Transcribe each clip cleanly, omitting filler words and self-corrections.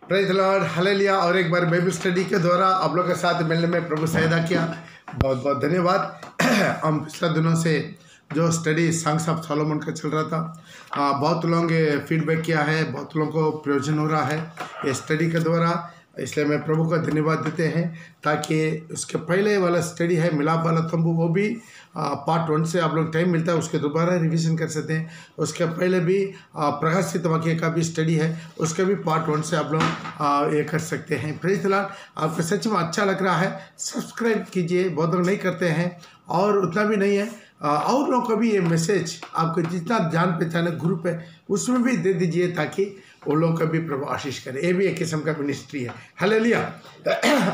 Praise the Lord, hallelujah. और एक बार Bible study के द्वारा आप लोग के साथ मिलने में प्रभु सहायता किया, बहुत बहुत धन्यवाद। हम पिछले दिनों से जो स्टडी सॉन्ग्स ऑफ सॉलोमन का चल रहा था, बहुत लोगों ने फीडबैक किया है, बहुत लोगों को प्रयोजन हो रहा है ये स्टडी के द्वारा, इसलिए मैं प्रभु का धन्यवाद देते हैं। ताकि उसके पहले वाला स्टडी है मिलाप वाला तंबू, वो भी पार्ट 1 से आप लोग टाइम मिलता है उसके दोबारा रिवीजन कर सकते हैं। उसके पहले भी प्रकाशित वाक्य का भी स्टडी है, उसके भी पार्ट 1 से आप लोग ये कर सकते हैं। Praise the Lord. आपको सच में अच्छा लग रहा है, सब्सक्राइब कीजिए, बहुत लोग नहीं करते हैं और उतना भी नहीं है। और लोगों को भी ये मैसेज आपको जितना जान पहचाने ग्रुप है उसमें भी दे दीजिए, ताकि वो लोगों का भी प्रभु आशीष करे। ये भी एक किस्म का मिनिस्ट्री है। हालेलुया।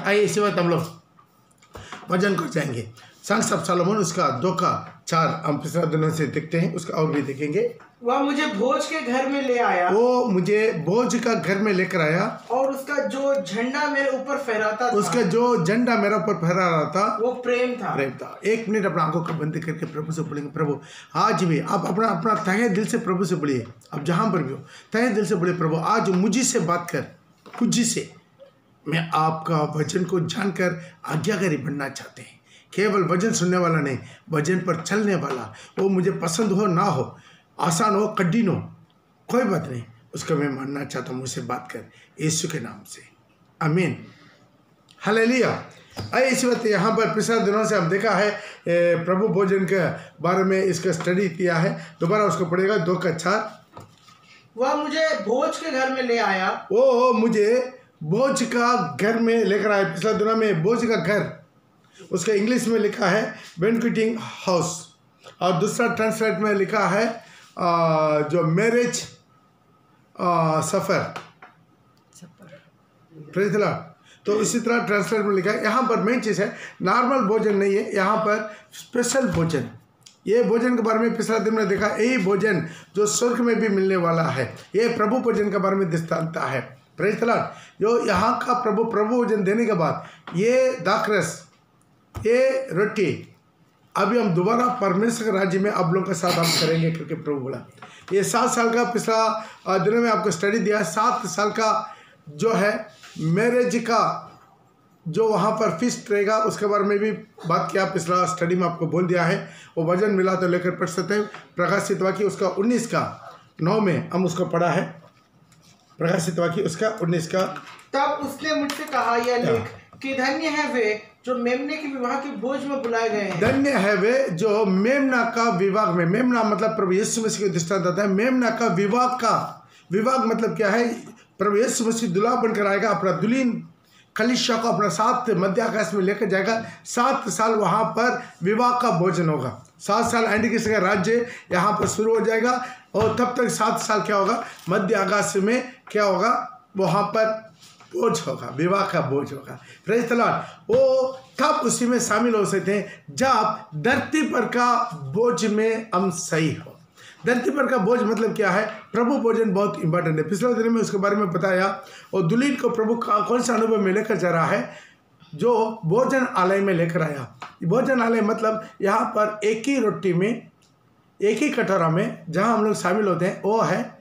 आइए इसी वक्त हम लोग वचन को जाएंगे। सॉन्ग्स ऑफ सॉलोमन उसका 2 का 4 हम पिछले दिनों से देखते हैं, उसका और भी देखेंगे। वह मुझे भोज के घर में ले आया, वो मुझे भोज का घर में लेकर आया, और उसका जो झंडा मेरे ऊपर फहराता था, उसका जो झंडा मेरे ऊपर फहरा रहा था वो प्रेम था। प्रेम था। 1 मिनट अपना आंखों को बंद करके प्रभु से बोलेंगे, प्रभु आज भी आप अपना तहे दिल से प्रभु से बोलिए। अब जहाँ पर भी हो तहे दिल से बोलिए, प्रभु आज मुझी से बात कर, मुझी से मैं आपका वचन को जानकर आज्ञाकारी बनना चाहते हैं। केवल वचन सुनने वाला नहीं, वचन पर चलने वाला। वो मुझे पसंद हो ना हो, आसान हो कठिन हो, कोई बात नहीं, उसका मैं मानना चाहता हूँ। मुझसे बात कर यीशु के नाम से, आमीन। हालेलुया। आइए इस वक्त यहाँ पर पिछले दिनों से हम देखा है प्रभु भोजन के बारे में इसका स्टडी किया है। दोबारा उसको पढ़ेगा 2 का 4। वह मुझे भोज के घर में ले आया, वो मुझे भोज का घर में लेकर आया। पिछले दिनों में भोज का घर, उसका इंग्लिश में लिखा है बैंक्वेटिंग हाउस, और दूसरा ट्रांसलेट में लिखा है जो marriage suffer. Praise the Lord. तो इसी तरह ट्रांसलेट में लिखा है। यहाँ पर मेन चीज़ है, नॉर्मल भोजन नहीं है, यहाँ पर स्पेशल भोजन। ये भोजन के बारे में पिछला दिन में देखा, यही भोजन जो स्वर्ग में भी मिलने वाला है, ये प्रभु भोजन के बारे में दृष्टांत है। Praise the Lord. जो यहाँ का प्रभु भोजन देने के बाद ये दाखरस, ये रोटी, अभी हम दोबारा परमेश्वर के राज्य में आप लोगों के साथ हम करेंगे, क्योंकि प्रभु बोला। ये 7 साल का पिछला दिनों में आपको स्टडी दिया, 7 साल का जो है मैरिज का जो वहाँ पर फिस्ट रहेगा, उसके बारे में भी बात किया। पिछला स्टडी में आपको बोल दिया है। वो वजन मिला तो लेकर पढ़ सकते हैं। प्रकाशित वाक्य उसका 19 का 9 में हम उसको पढ़ा है। प्रकाशित वाक्य उसका 19 का। तब उसने मुझसे कहा, यह लिख कि धन्य है वे जो मेमने के विवाह के भोज में बुलाए गए हैं। धन्य है वे जो मेमना का विवाह में, मेमना मतलब प्रभु यीशु मसीह को दृष्टांत देता है। मेमना का विवाह मतलब क्या है? प्रभु यीशु मसीह दुल्हा बनकर आएगा, अपना दुल्हन कलीसिया को अपना साथ मध्य आकाश में लेकर जाएगा। 7 साल वहाँ पर विवाह का भोजन होगा। 7 साल एंटिक्रिस्ट का राज्य यहाँ पर शुरू हो जाएगा, और तब तक 7 साल क्या होगा? मध्य आकाश में क्या होगा? वहाँ पर बोझ होगा, विवाह का बोझ होगा। Praise the Lord. वो तब उसी में शामिल हो सकते हैं जब धरती पर का बोझ में हम सही हो। धरती पर का बोझ मतलब क्या है? प्रभु भोजन बहुत इंपॉर्टेंट है। पिछले दिन में उसके बारे में बताया। और दुल्हन को प्रभु कौन सा अनुभव में लेकर जा रहा है? जो भोजन आलय में लेकर आया। भोजन आलय मतलब यहाँ पर एक ही रोटी में, एक ही कटोरा में जहाँ हम लोग शामिल होते हैं, वो है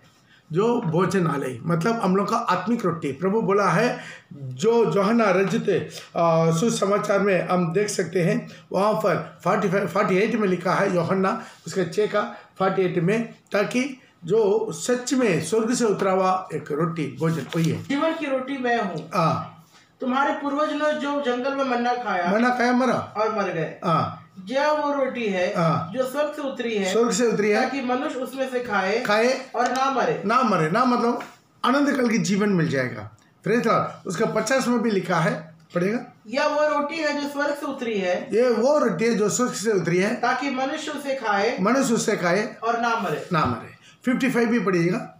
जो भोजनालय, मतलब हम लोग का आत्मिक रोटी। प्रभु बोला है, जो यूहन्ना रचित सुसमाचार में हम देख सकते हैं, वहाँ पर 48 में लिखा है, यूहन्ना उसके 6 का 48 में, ताकि जो सच में स्वर्ग से उतरा हुआ एक रोटी भोजन वही है। जीवन की रोटी मैं हूँ। तुम्हारे पूर्वज ने जो जंगल में मन्ना खाया मरा और मर गए। यह वो रोटी है जो स्वर्ग से उतरी है, ताकि मनुष्य उसमें से खाए और ना मरे। ना मतलब आनंद काल की जीवन मिल जाएगा। Praise the Lord. उसका 50 में भी लिखा है, पढ़ेगा। यह वो रोटी है जो स्वर्ग से उतरी है, ये वो रोटी है जो स्वर्ग से उतरी है, ताकि मनुष्य उसे खाए और ना मरे। 55 भी पढ़िएगा।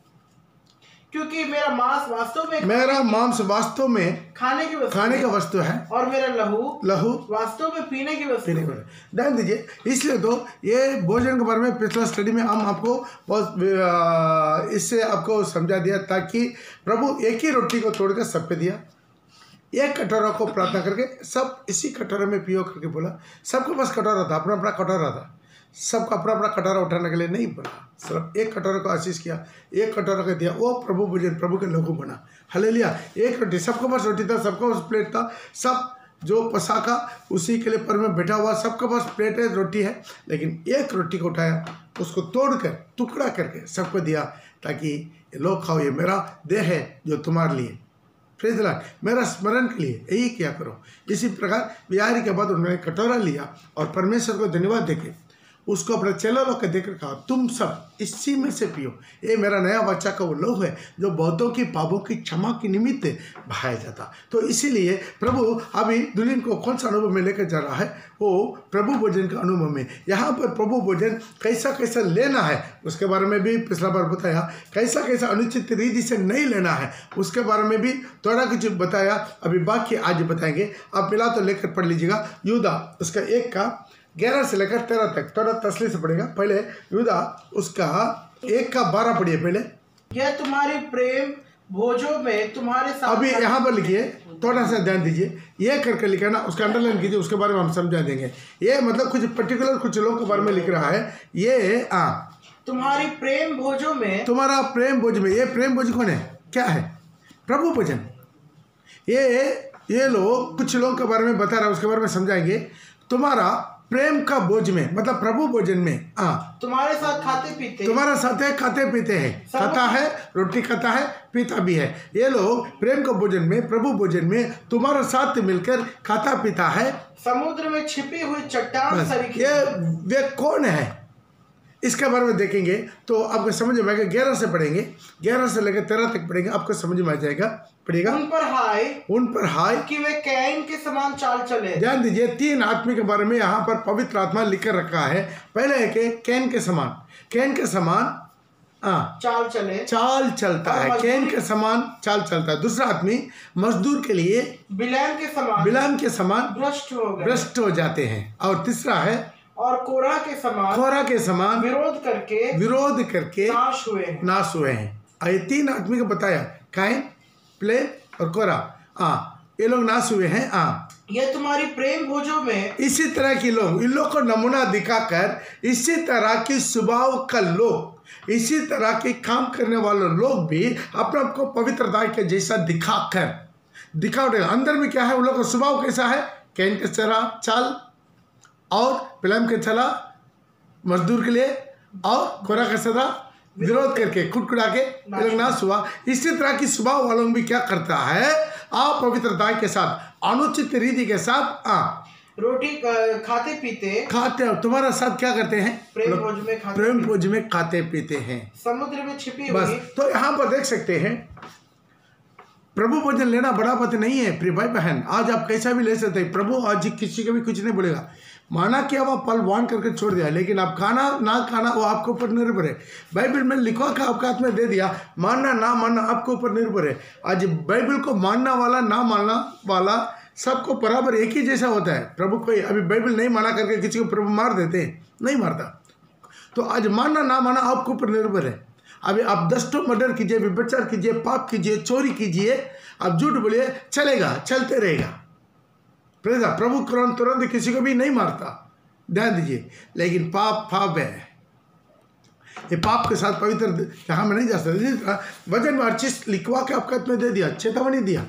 क्योंकि मेरा मांस वास्तव में खाने का वस्तु है, और मेरा लहू वास्तव में पीने की वस्तु। ध्यान दीजिए। इसलिए तो ये भोजन के बारे में पिछला स्टडी में हम आपको बहुत इससे आपको समझा दिया, ताकि प्रभु एक ही रोटी को तोड़कर सब पे दिया, एक कटोरा को प्रार्थना करके सब इसी कटोरे में पियो करके बोला। सबके पास कटोरा था, अपना कटोरा था। सबका अपना अपना कटोरा उठाने के लिए नहीं बना, सिर्फ एक कटोरे को आशीष किया, एक कटोरा को दिया, वो प्रभु भोजन प्रभु के लोगों बना। हालेलुया। एक रोटी, सबके पास रोटी था, सबके पास प्लेट था, सब जो पसाखा उसी के लिए पर में बैठा हुआ, सबके पास प्लेट है, रोटी है, लेकिन एक रोटी को उठाया, उसको तोड़कर टुकड़ा करके सबको दिया, ताकि लोग खाओ, ये मेरा देह है जो तुम्हारे लिए, प्रेज़ द लॉर्ड, मेरा स्मरण के लिए यही किया करो। इसी प्रकार बिहारी के बाद उन्होंने कटोरा लिया और परमेश्वर को धन्यवाद देके उसको अपने चेला लोग के देकर कहा, तुम सब इसी में से पियो, ये मेरा नया बच्चा का वो लोग है जो बहुतों की पापों की क्षमा के निमित्त बहाया जाता। तो इसीलिए प्रभु अभी दुल्हन को कौन सा अनुभव में लेकर जा रहा है, वो प्रभु भोजन का अनुभव में। यहाँ पर प्रभु भोजन कैसा कैसा लेना है उसके बारे में भी पिछला बार बताया, कैसा कैसा अनुचित रीति से नहीं लेना है उसके बारे में भी थोड़ा कुछ बताया। अभी बाकी आज बताएंगे, आप मिला तो लेकर पढ़ लीजिएगा। यूदा उसका 1:11 से लेकर 13 तक, थोड़ा तसली से पढ़ेगा। पहले यूदा उसका 1:12 पढ़िए पहले। यह तुम्हारी प्रेम भोजों में तुम्हारे साथ, अभी यहाँ पर लिखिए, थोड़ा सा ध्यान दीजिए, ये करके लिखा ना, उसका अंडरलाइन कीजिए, उसके बारे में हम समझा देंगे। ये मतलब कुछ पर्टिकुलर कुछ लोगों के बारे में लिख रहा है। ये तुम्हारी प्रेम भोजों में, तुम्हारा प्रेम भोज में, ये प्रेम भोज कौन है, क्या है, प्रभु भोजन। ये लोग कुछ लोगों के बारे में बता रहा है, उसके बारे में समझाएंगे। तुम्हारा प्रेम का भोज में मतलब प्रभु भोजन में, तुम्हारे साथ खाते पीते, तुम्हारा साथ है, खाते पीते हैं, खाता है, रोटी खाता है, पीता भी है। ये लोग प्रेम का भोजन में, प्रभु भोजन में तुम्हारे साथ मिलकर खाता पीता है। समुद्र में छिपी हुई चट्टान सरीखे। ये वे कौन है इसके बारे में देखेंगे तो आपको समझ में आएगा। 11 से पढ़ेंगे, 11 से लेकर 13 तक पढ़ेंगे, आपको समझ में आ जाएगा। पढ़ेगा, उन पर हाय कि वे कैन के समान चाल चले। ध्यान दीजिए, 3 आदमी के बारे में यहाँ पर पवित्र आत्मा लिख कर रखा है। पहले है कि कैन के समान, कैन के समान चाल चले, चाल चलता है, कैन के समान चाल चलता है। दूसरा आदमी मजदूर के लिए बिलाम के समान भ्रष्ट हो जाते हैं। और तीसरा है और कोरा के समान विरोध करके नाश हुए हैं। ये 3 आदमी को बताया, कैन, प्ले और कोरा, ये लोग नाश हुए हैं। ये तुम्हारी प्रेम भोजों में इसी तरह के लोग, इन लोग को नमूना दिखाकर, इसी तरह की स्वभाव का लोग, इसी तरह के काम करने वाले लोग भी अपने आप को पवित्रता के जैसा दिखाओ। अंदर में क्या है, उन लोग का स्वभाव कैसा है, कैन के तरह चाल और पिलाम के चला मजदूर के लिए, और कोरा का सदा विरोध करके कुटकुड़ा के लोग नाश हुआ। इसी तरह की स्वभाव वालों भी क्या करता है, अपवित्रता के साथ, अनुचित रीति के साथ रोटी खाते पीते, तुम्हारा साथ क्या करते हैं, प्रेम भोज में खाते पीते हैं, समुद्र में छिपी बस। तो यहाँ पर देख सकते हैं, प्रभु भोजन लेना बड़ा बात नहीं है प्रिय भाई बहन। आज आप कैसा भी ले सकते हैं, प्रभु आज किसी को भी कुछ नहीं बोलेगा। माना कि अब आप फल वान करके छोड़ दिया, लेकिन आप खाना ना खाना वो आपके ऊपर निर्भर है। बाइबल में लिखवा के आपके हाथ में दे दिया, मानना ना मानना आपके ऊपर निर्भर है। आज बाइबल को मानना वाला ना मानना वाला सबको बराबर एक ही जैसा होता है। प्रभु कोई अभी बाइबल नहीं माना करके किसी को प्रभु मार देते हैं, नहीं मारता। तो आज मानना ना मानना आपके ऊपर निर्भर है। अभी आप 10 मर्डर कीजिए, व्यभिचार कीजिए, पाप कीजिए, चोरी कीजिए, आप झूठ बोलिए, चलेगा, चलते रहेगा। प्रभु तुरंत किसी को भी नहीं मारता, ध्यान दीजिए। लेकिन पाप है, ये पाप के साथ पवित्र यहाँ में नहीं जा सकता। वजन में हर चीज लिखवा के आपके हाथ में दे दिया, चेतावनी दिया,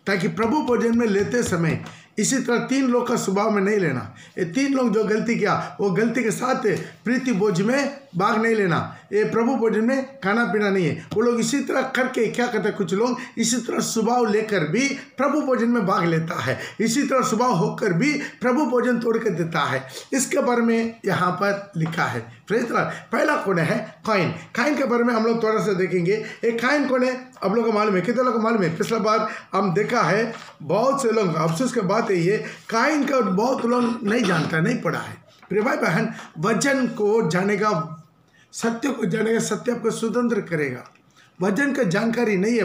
ताकि प्रभु भोजन में लेते समय इसी तरह 3 लोग का स्वभाव में नहीं लेना। ये 3 लोग जो गलती किया, वो गलती के साथ प्रीति भोज में भाग नहीं लेना। ये प्रभु भोजन में खाना पीना नहीं है। वो लोग इसी तरह करके क्या करते हैं, कुछ लोग इसी तरह स्वभाव लेकर भी प्रभु भोजन में भाग लेता है, इसी तरह स्वभाव होकर भी प्रभु भोजन तोड़ के देता है। इसके बारे में यहाँ पर लिखा है। पहला कौन है, काइन। काइन के बारे में हम लोग थोड़ा सा देखेंगे। एक काइन कौन है आप लोग को मालूम है, कितने लोग को मालूम है? पिछला बार हम देखा है, बहुत से लोग, अफसोस की बात है ये, काइन का बहुत लोग नहीं जानता, नहीं पढ़ा है। प्रिय भाई बहन, वचन को जानेगा, सत्य को जानेगा, सत्य आपको स्वतंत्र करेगा। वचन का जानकारी नहीं है,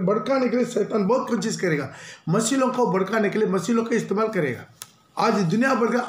भड़काने के लिए शैतान बहुत कोशिश करेगा, मसीलों को भड़काने के लिए मसीलों का इस्तेमाल करेगा। आज दुनिया भर का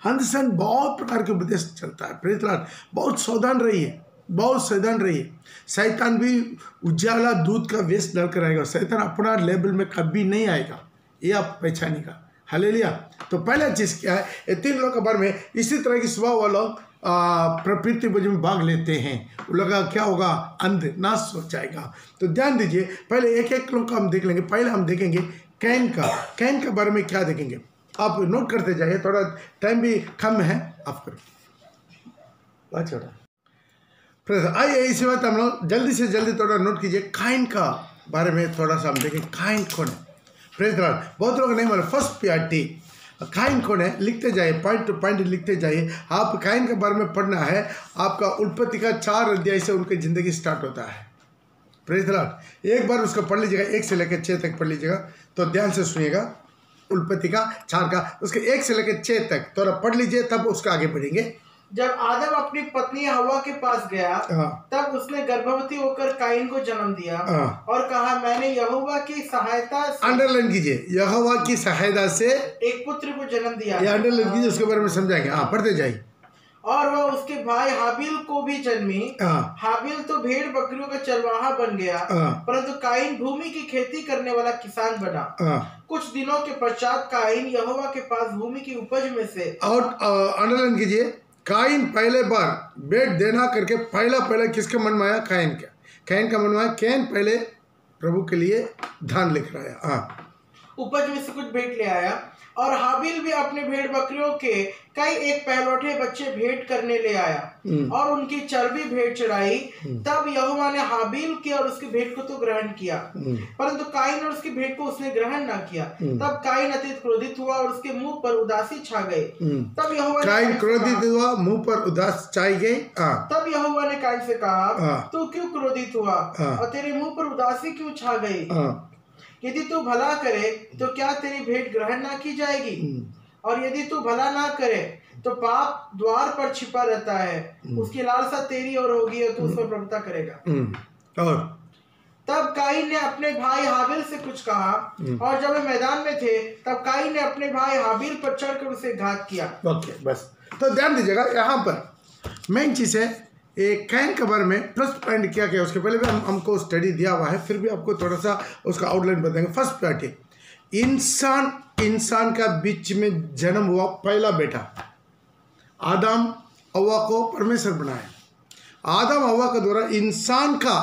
अंधसन बहुत प्रकार के उपदेश चलता है। प्रेरित बहुत सावधान रहिए, बहुत सावधान रहिए। शैतान भी उजाला दूध का वेस्ट डालकर आएगा। शैतान अपना लेवल में कभी नहीं आएगा, ये आप पहचानिएगा। हालेलुया। तो पहला चीज़ क्या है, ये 3 लोग के बारे में इसी तरह की स्वभाव वालों प्रवृत्ति में भाग लेते हैं, उन लोग का क्या होगा, अंध नाश हो जाएगा। तो ध्यान दीजिए, पहले एक एक लोग का हम देख लेंगे। पहले हम देखेंगे कैन के बारे में क्या देखेंगे, आप नोट करते जाइए, थोड़ा टाइम भी कम है, आप करो छोटा। आइए इसी बात हम लोग जल्दी से जल्दी थोड़ा नोट कीजिए। काइन का बारे में थोड़ा सा हम देखें, काइन कौन है। Praise the Lord. बहुत लोग नहीं मालूम फर्स्ट प्रियॉरिटी काइन कौन है, लिखते जाइए, पॉइंट टू पॉइंट लिखते जाइए। आप काइन के बारे में पढ़ना है, आपका उत्पत्ति का 4 अध्याय से उनकी ज़िंदगी स्टार्ट होता है। Praise the Lord. एक बार उसको पढ़ लीजिएगा, 1 से लेकर 6 तक पढ़ लीजिएगा, तो ध्यान से सुनिएगा। उत्पत्ति का 4 का उसके 1 से लेकर 6 तक थोड़ा पढ़ लीजिए, तब उसका आगे बढ़ेंगे। जब आदम अपनी पत्नी हवा के पास गया, तब उसने गर्भवती होकर काइन को जन्म दिया और कहा, मैंने यहोवा की सहायता से, अंडरलाइन कीजिए, यहोवा की सहायता से एक पुत्र को जन्म दिया। ये अंडरलाइन कीजिए, उसके बारे में समझाएंगे। पढ़ते जाइए। और वह उसके भाई हाबिल को भी जन्मी। हाबिल तो भेड़ बकरियों का चरवाहा बन गया, परंतु काइन भूमि की खेती करने वाला किसान बना। कुछ दिनों के पश्चात काइन यहोवा के पास भूमि की उपज में से, और अंडरलाइन कीजिए, काइन पहले बार भेंट देना करके पहला किसके मन में आया, काइन का मन में आया। कैन पहले प्रभु के लिए धान लेकर आया, उपज में से कुछ भेंट ले आया। और हाबिल भी अपने भेड़ बकरियों के कई एक पहलौठे बच्चे भेंट करने ले आया और उनकी चर्बी भेंट चढ़ाई। तब यहोवा ने हाबिल की और उसकी भेंट को तो ग्रहण किया, परंतु काइन और उसकी भेंट को उसने ग्रहण न किया। तब काइन अत्यंत क्रोधित हुआ और उसके मुंह पर उदासी छा गई। तब यहोवा काइन क्रोधित हुआ, मुंह पर उदासी छाई गई। तब यहोवा ने काइन से कहा, तू क्यों क्रोधित हुआ और तेरे मुंह पर उदासी क्यों छा गई? यदि तू भला करे तो क्या तेरी भेंट ग्रहण ना की जाएगी? और यदि तू भला ना करे तो पाप द्वार पर छिपा रहता है, उसकी लालसा तेरी ओर होगी और तू उस पर प्रभुता करेगा। और तब काइन ने अपने भाई हाबिल से कुछ कहा, और जब वे मैदान में थे तब काइन ने अपने भाई हाबिल पर चढ़कर उसे घात किया। ओके, बस। तो ध्यान दीजिएगा, यहाँ पर मेन चीज़ है एक कैन के बारे में प्लस पॉइंट क्या क्या, उसके पहले भी हमको स्टडी दिया हुआ है, फिर भी आपको थोड़ा सा उसका आउटलाइन बताएंगे। फर्स्ट पॉइंट, इंसान का बीच में जन्म हुआ पहला बेटा, आदम हव्वा को परमेश्वर बनाया। आदम हव्वा के द्वारा इंसान का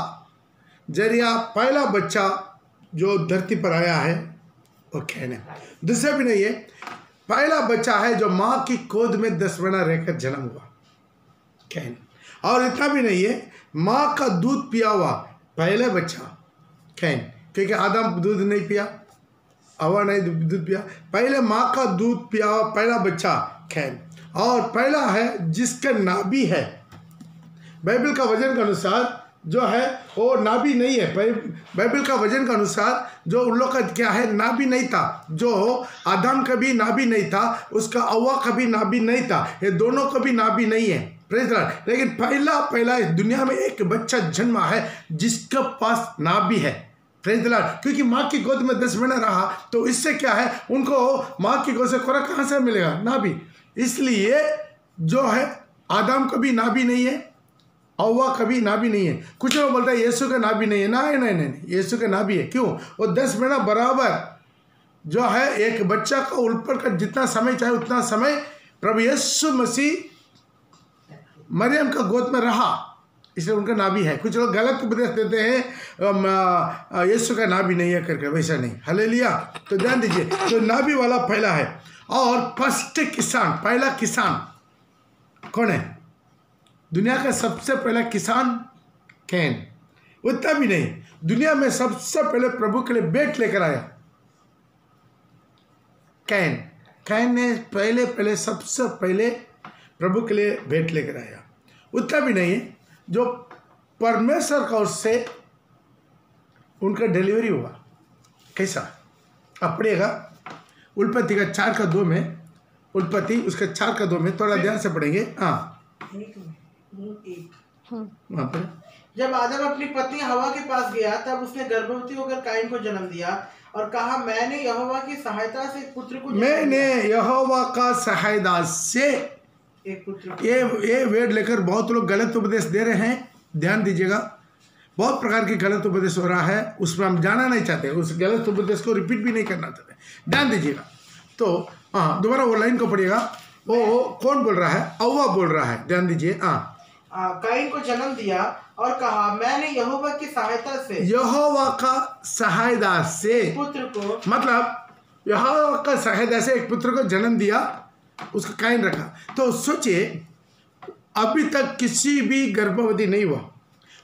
जरिया पहला बच्चा जो धरती पर आया है वो कैन है, दूसरा भी नहीं है। पहला बच्चा है जो माँ की गोद में 10 महीना रहकर जन्म हुआ, कैन। और इतना भी नहीं है, माँ का दूध पिया हुआ पहले बच्चा कैन, क्योंकि आदम दूध नहीं पिया, हव्वा नहीं दूध पिया, पहले माँ का दूध पिया हुआ पहला बच्चा कैन। और पहला है जिसका नाभि है, बाइबल का वजन के अनुसार जो है वो नाभि नहीं है। बाइबल का वजन के अनुसार जो उन लोग का क्या है, नाभि नहीं था। जो आदम का भी नाभि नहीं था, उसका हव्वा का भी नाभि नहीं था, ये दोनों का भी नाभि नहीं है। Praise the Lord. लेकिन पहला इस दुनिया में एक बच्चा जन्मा है जिसके पास नाभि है। Praise the Lord. क्योंकि माँ की गोद में 10 महीना रहा, तो इससे क्या है, उनको माँ की गोद से खुराक कहाँ से मिलेगा, नाभि। इसलिए जो है आदम का भी नाभि नहीं है, हव्वा कभी नाभि नहीं है। कुछ लोग बोलता है यीशु का नाभि नहीं है, नहीं, यीशु का नाभि है। क्यों? वो 10 महीना बराबर जो है एक बच्चा का ऊपर का जितना समय चाहे उतना समय प्रभु यीशु मसीह मरियम का गोद में रहा, इसलिए उनका नाभि है। कुछ लोग गलत उपदेश देते हैं यीशु का नाभि नहीं है करके, वैसा नहीं। हालेलुया। तो ध्यान दीजिए, जो नाभि वाला पहला है। और फर्स्ट किसान, पहला किसान कौन है? दुनिया का सबसे पहला किसान कैन। उतना भी नहीं, दुनिया में सबसे पहले प्रभु के लिए भेंट लेकर आया कैन ने पहले सबसे पहले प्रभु के लिए भेंट लेकर आया। उतना भी नहीं है, जो परमेश्वर का उससे उनका डिलीवरी हुआ। कैसा? आप पढ़िएगा उत्पत्ति का 4:2 में, उत्पत्ति उसका 4:2 में, थोड़ा ध्यान से पढ़ेंगे। जब आदम अपनी पत्नी हवा के पास गया, तब उसने गर्भवती होकर काइन को जन्म दिया और कहा, मैंने यहोवा की सहायता से एक पुत्र को, मैंने यहोवा का सहायता से एक पुत्र। ये वेद लेकर बहुत लोग गलत उपदेश दे रहे हैं, ध्यान दीजिएगा। बहुत प्रकार के गलत उपदेश हो रहा है, उसमें हम जाना नहीं चाहते, उस गलत उपदेश को रिपीट भी नहीं करना चाहते। ध्यान दीजिएगा, तो हाँ, दोबारा वो लाइन को पढ़िएगा। वो कौन बोल रहा है? अव्वा बोल रहा है, ध्यान दीजिए। काइन को जन्म दिया और कहा, मैंने यहोवा की सहायता से, यहोवा का सहायता से पुत्र को, मतलब यहोवा का सहायता से एक पुत्र को जन्म दिया, उसका काइन रखा। तो सोचिए, अभी तक किसी भी गर्भवती नहीं हुआ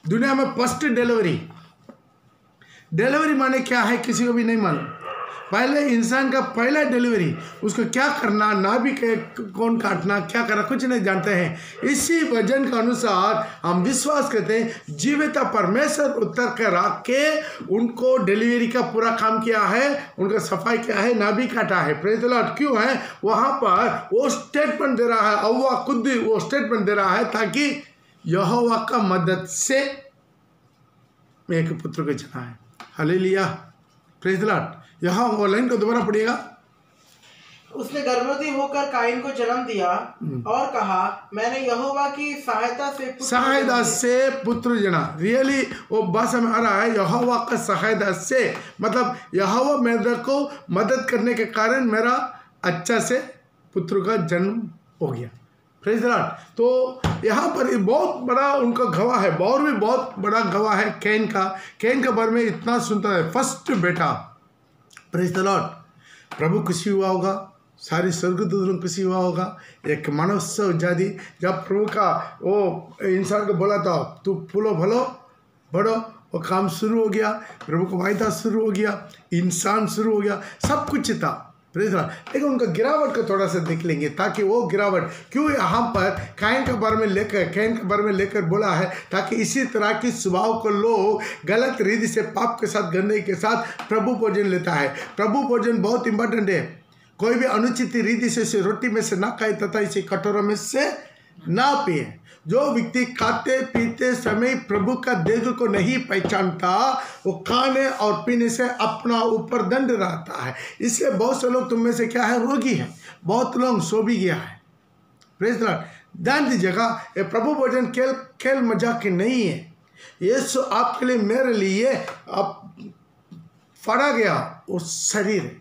दुनिया में। फर्स्ट डिलीवरी माने क्या है किसी को भी नहीं मालूम। पहले इंसान का पहला डिलीवरी, उसको क्या करना, नाभि के कौन काटना, क्या करना, कुछ नहीं जानते हैं। इसी वजन के अनुसार हम विश्वास करते हैं जीवित परमेश्वर उत्तर कर के उनको डिलीवरी का पूरा काम किया है, उनका सफाई किया है, नाभि काटा है। Praise the Lord. क्यों है? वहाँ पर वो स्टेटमेंट दे रहा है, अव्वा खुद वो स्टेटमेंट दे रहा है ताकि यहोवा का मदद से एक पुत्र को जना है। Hallelujah, praise the Lord. यहाँ वो लाइन को दोबारा पढ़िएगा। उसने गर्भवती होकर काइन को जन्म दिया और कहा, मैंने यहोवा की सहायता से पुत्र जना। रियली वो भाषा में आ रहा है यहोवा का सहायता से, मतलब यहोवा मेरे को मदद करने के कारण मेरा अच्छा से पुत्र का जन्म हो गया। Praise the Lord. तो यहाँ पर बहुत बड़ा उनका गवाह है, और भी बहुत बड़ा गवाह है कैन के बारे में इतना सुनता है, फर्स्ट बेटा। Praise the Lord. प्रभु खुशी हुआ होगा, सारी स्वर्गदूतों खुशी हुआ होगा। एक मानव जाति जब प्रभु का वो इंसान को बोला था तू फूलो फलो बढ़ो, वो काम शुरू हो गया, प्रभु का वायदा शुरू हो गया, इंसान शुरू हो गया, सब कुछ था। Praise the Lord. लेकिन उनका गिरावट को थोड़ा सा देख लेंगे ताकि वो गिरावट क्यों यहाँ पर कैन के बारे में लेकर बोला है, ताकि इसी तरह की स्वभाव को लोग गलत रीति से पाप के साथ, गंदगी के साथ प्रभु भोजन लेता है। प्रभु भोजन बहुत इंपॉर्टेंट है। कोई भी अनुचित रीति से रोटी में से ना खाए तथा इसे कटोरों में से ना पिए। जो व्यक्ति खाते पीते समय प्रभु का देह को नहीं पहचानता, वो खाने और पीने से अपना ऊपर दंड रहता है। इसलिए बहुत से लोग तुम में से क्या है, रोगी है, बहुत लोग सो भी गया है। Praise the Lord. ध्यान दीजिएगा, ये प्रभु भोजन खेल मजाक नहीं है। यीशु आपके लिए, मेरे लिए अब फाड़ा गया वो शरीर है।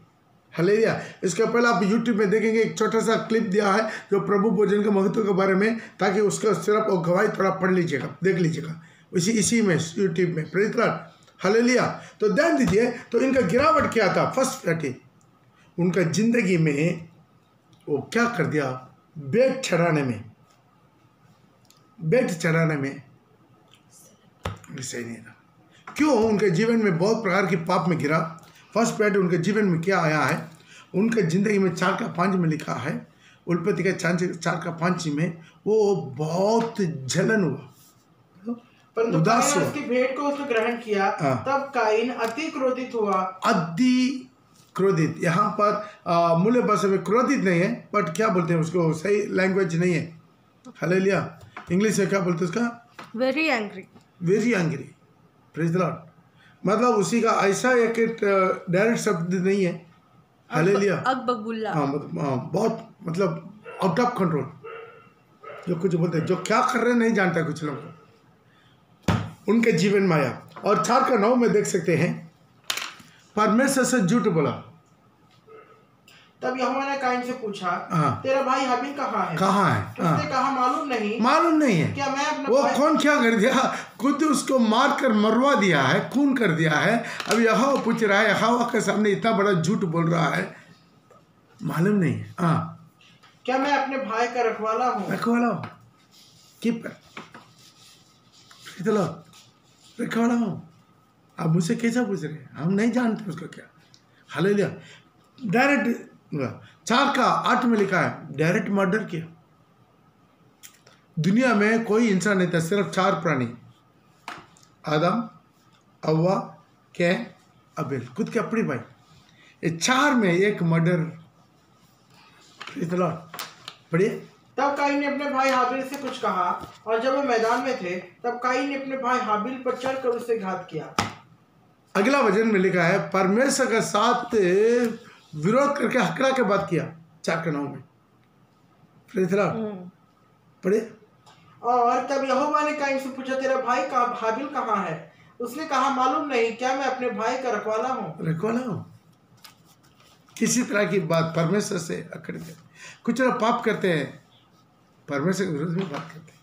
हालेलुया। इसके पहले आप यूट्यूब में देखेंगे, एक छोटा सा क्लिप दिया है जो प्रभु भोजन के महत्व के बारे में, ताकि उसका सिर्फ और गवाही थोड़ा पढ़ लीजिएगा, देख लीजिएगा इसी में यूट्यूब में। Praise the Lord. हालेलुया। तो ध्यान दीजिए, तो इनका गिरावट क्या था? फर्स्ट बेटे उनका जिंदगी में वो क्या कर दिया, बेट चढ़ाने में सही नहीं था। क्यों? उनके जीवन में बहुत प्रकार की पाप में गिरा। फर्स्ट बेटे उनके जीवन में क्या आया है, उनके ज़िंदगी में 4:5 में लिखा है, उत्पत्ति के 4:5 में वो बहुत जलन हुआ, उदास हुआ। उसकी भेंट को उसने ग्रहण किया, तब काइन अति क्रोधित हुआ। अति क्रोधित, यहाँ पर मूल भाषा में क्रोधित नहीं है, बट क्या बोलते हैं उसको, सही लैंग्वेज नहीं है। हालेलुया। इंग्लिश में क्या बोलते हैं उसका? Very angry. Praise the Lord. मतलब उसी का ऐसा एक डायरेक्ट शब्द नहीं है। हालेलुया। अकबकुल्ला। बहुत मतलब आउट ऑफ कंट्रोल, जो कुछ बोलते हैं, जो क्या कर रहे हैं नहीं जानता कुछ लोग उनके जीवन में आया। और 4:9 में देख सकते हैं, परमेश्वर से झूठ बोला। तब यहोवा ने काइन से पूछा, तेरा भाई हाबिल कहाँ है? उसने कहा, मालूम नहीं है। क्या मैं अपना वो कौन क्या कर दिया, खुद उसको मार कर मरवा दिया है, खून कर दिया है। अब यहोवा पूछ रहा है, यहोवा के सामने इतना बड़ा झूठ बोल रहा है, मालूम नहीं है। क्या मैं अपने भाई का रखवाला हूँ? कीपर, रखवाला हूँ। अब मुझसे कैसा पूछ रहे हैं, हम नहीं जानते उसका क्या। हालेलुया। डायरेक्ट 4:8 में लिखा है, डायरेक्ट मर्डर किया। दुनिया में कोई इंसान नहीं था, सिर्फ 4 प्राणी, आदम, अव्वा, कैन, अबेल, खुद के अपने भाई। ये 4 में एक मर्डर। पढ़िए। तब काइन ने अपने भाई हाबिल से कुछ कहा, और जब वो मैदान में थे तब काइन ने अपने भाई हाबिल पर चढ़कर उससे घात किया। अगला वचन में लिखा है, परमेश्वर के साथ विरोध करके हकड़ा के बात किया। 4:9 में पढ़े। और तब यहोवा ने काइन से पूछा, तेरा भाई का हाबिल कहाँ है? उसने कहा, मालूम नहीं। क्या मैं अपने भाई का रखवाला हूँ? किसी तरह की बात परमेश्वर से अकड़ गए। कुछ लोग पाप करते हैं, परमेश्वर के विरुद्ध में बात करते हैं।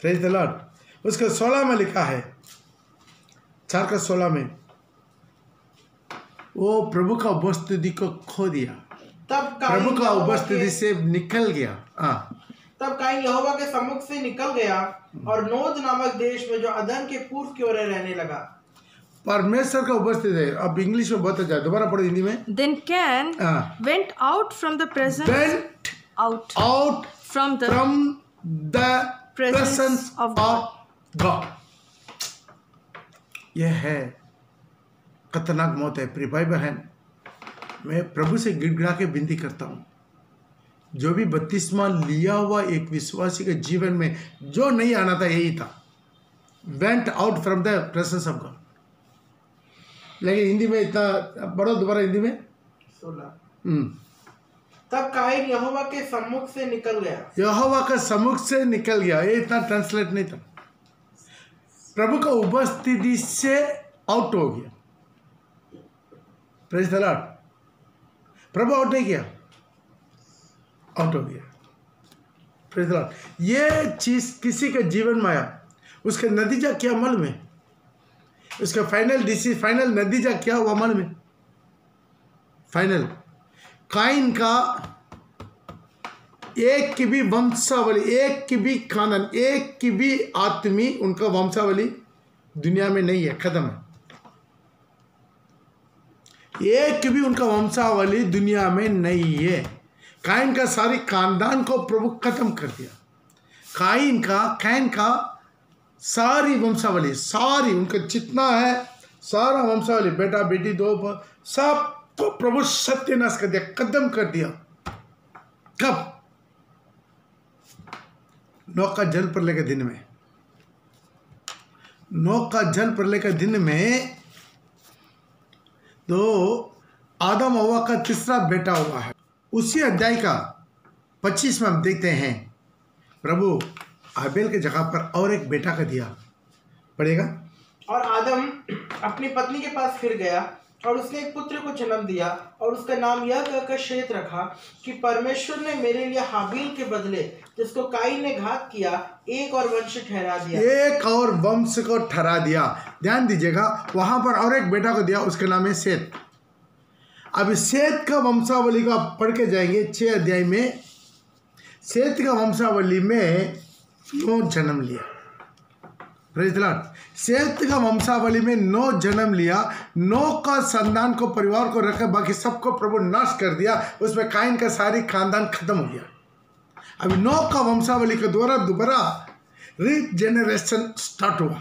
Praise the Lord. उसका 16 में लिखा है, 4:16 में, वो प्रभु का उपस्थिति को खो दिया, तब प्रभु का उपस्थिति से निकल गया। तब काइन यहोवा के सम्मुख से निकल गया और नोद नामक देश में जो अदन के पूर्व की ओर रहने लगा। परमेश्वर का उपस्थिति है। अब इंग्लिश में बहुत अच्छा, दोबारा पढ़ो हिंदी में। Then Cain went out from the presence of God। यह है खतरनाक मौत है। प्रिय भाई बहन, मैं प्रभु से गिड़गिड़ा के विनती करता हूँ, जो भी बपतिस्मा लिया हुआ एक विश्वासी के जीवन में जो नहीं आना था, यही था, went out from the presence of God. लेकिन हिंदी में इतना पढ़ो दोबारा हिंदी में। 16 तब काइन यहोवा के सम्मुख से निकल गया। यहोवा का सम्मुख से निकल गया, ये इतना ट्रांसलेट नहीं था। प्रभु का उपस्थिति से आउट हो गया। Praise the Lord. Prabhu out नहीं किया, आउट हो गया। Praise the Lord. ये चीज किसी के जीवन में आया, उसका नतीजा क्या मालूम है? उसका फाइनल नतीजा क्या हुआ मालूम है? फाइनल काइन का एक की भी वंशावली, एक की भी खानदान, एक की भी आदमी, उनका वंशावली दुनिया में नहीं है, खत्म है। एक की भी उनका वंशावली दुनिया में नहीं है। काइन का सारी खानदान को प्रभु खत्म कर दिया। काइन का सारी वंशावली, सारी उनका जितना है सारा वंशावली, बेटा बेटी दो, सबको प्रभु सत्यानाश कर दिया, खत्म कर दिया। कब? नोह का जल प्रलय के दिन में। नोह का जल प्रलय के दिन में तो आदम हव्वा का तीसरा बेटा हुआ है। उसी अध्याय का 25 में हम देखते हैं, प्रभु आबेल के जगह पर और एक बेटा का दिया। पढ़ेगा। और आदम अपनी पत्नी के पास फिर गया और उसने एक पुत्र को जन्म दिया और उसका नाम यह कहकर शेत रखा कि परमेश्वर ने मेरे लिए हाबील के बदले जिसको काइन ने घात किया, एक और वंश ठहरा दिया। एक और वंश को ठहरा दिया। ध्यान दीजिएगा, वहां पर और एक बेटा को दिया, उसका नाम है सेत। अब सेत का वंशावली का पढ़ के जाएंगे 6 अध्याय में। सेत का वंशावली में नोह जन्म लिया। Praise the Lord. सेत का वंशावली में नोह जन्म लिया। नोह का संतान को, परिवार को रखा, बाकी सबको प्रभु नाश कर दिया। उसमें काइन का सारी खानदान खत्म हो गया। अभी नोह का वंशावली के द्वारा दोबारा रीजेनरेशन स्टार्ट हुआ,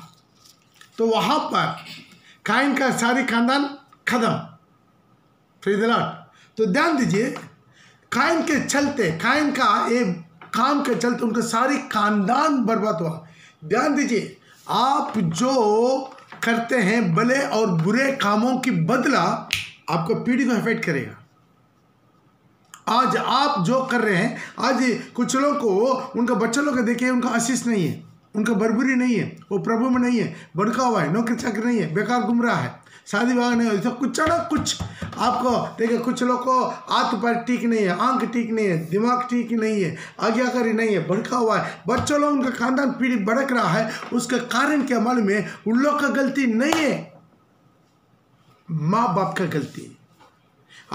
तो वहां पर काइन का सारी खानदान खत्म। Praise the Lord. तो ध्यान दीजिए, काइन के चलते, काइन का एक काम के चलते उनका सारी खानदान बर्बाद हुआ। ध्यान दीजिए, आप जो करते हैं भले और बुरे कामों की बदला आपको पीढ़ी को अफेक्ट करेगा। आज आप जो कर रहे हैं, आज कुछ लोगों को, उनका बच्चों लोग देखिए, उनका आशीष नहीं है, उनका बरबरी नहीं है, वो प्रभु में नहीं है, भड़का हुआ है, नौकरी चाकरी नहीं है, बेकार गुमराह है, शादी विवाह नहीं हो, कुछ ना कुछ आपको देखिए। कुछ लोग को हाथ पैर ठीक नहीं है, आंख ठीक नहीं है, दिमाग ठीक नहीं है, आज्ञाकारी नहीं है, भड़का हुआ है, बच्चों लोग, उनका खानदान पीढ़ी भड़क रहा है। उसका कारण क्या मालूम है? उन लोग का गलती नहीं है, माँ बाप का गलती।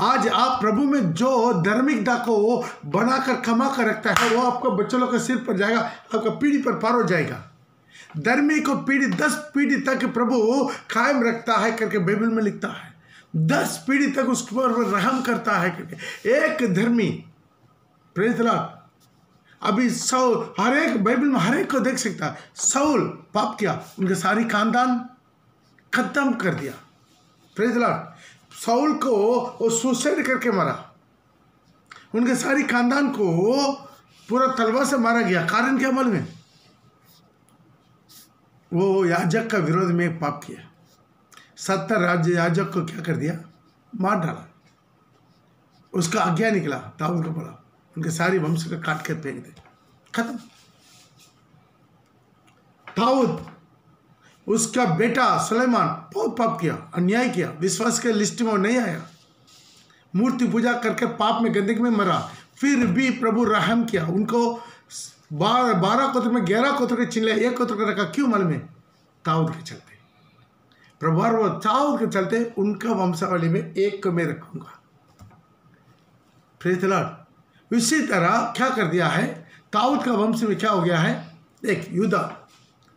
आज आप प्रभु में जो धार्मिकता को बनाकर कमा कर रखता है, वो आपको बच्चों लोग के सिर पर जाएगा, आपका पीढ़ी पर पार हो जाएगा। धर्मी को पीढ़ी 10 पीढ़ी तक प्रभु कायम रखता है करके बाइबल में लिखता है। 10 पीढ़ी तक उस पर रहम करता है करके एक धर्मी। Praise the Lord. अभी साउल, हर एक बाइबल में हर एक को देख सकता है। साउल पाप किया, उनके सारी खानदान खत्म कर दिया। Praise the Lord. साउल को वो सुसाइड करके मारा, उनके सारी खानदान को पूरा तलवार से मारा गया। कारण क्या मालूम है? वो याजक का विरोध में एक पाप किया। 70 राज्य याजक को क्या कर दिया? मार डाला। उसका आज्ञा निकला, दाऊद को बोला उनके सारी वंश को काट कर फेंक दे, खत्म। दाऊद, उसका बेटा सुलेमान बहुत पाप किया, अन्याय किया, विश्वास के लिस्ट में नहीं आया। मूर्ति पूजा करके पाप में गंदगी में मरा, फिर भी प्रभु रहम किया उनको। 12 गोत्र में 11 गोत्र के चिन्ह, 1 गोत्र का रखा, क्यों मालूम है? दाऊद के चलते। प्रभु वो दाऊद के चलते उनका वंशावली में एक को मैं रखूंगा। Praise the Lord. इसी तरह क्या कर दिया है, दाऊद का वंश में क्या हो गया है, एक यूदा,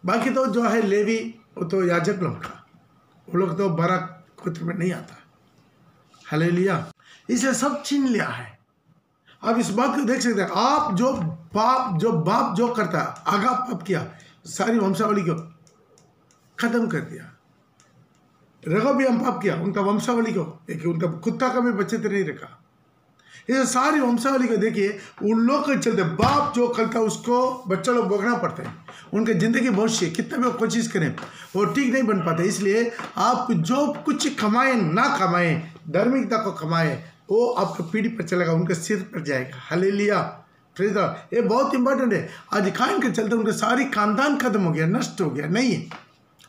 बाकी तो जो है लेवी वो तो याजक लोग का, वो लोग तो 12 गोत्र में नहीं आता। हालेलुया। इसे सब छीन लिया है। आप इस बात को देख सकते हैं, आप जो बाप जो करता है, आगा पाप किया, सारी वंशावली को खत्म कर दिया। रेहोबोआम पाप किया, उनका वंशावली को देखिए, उनका कुत्ता का भी बच्चे तो नहीं रखा। ये सारी वंशावली को देखिए, उन लोग के चलते बाप जो करता है उसको बच्चा लोग भोगना पड़ता है। उनके जिंदगी भविष्य कितना भी वो कोशिश करें वो ठीक नहीं बन पाते। इसलिए आप जो कुछ कमाएं ना कमाएं, धार्मिकता को कमाएं, वो आपका पीढ़ी पर चलेगा, उनके सिर पर जाएगा। Hallelujah, praise the Lord. ये बहुत इंपॉर्टेंट है। आज कायन के चलते उनका सारी खानदान खत्म हो गया, नष्ट हो गया, नहीं है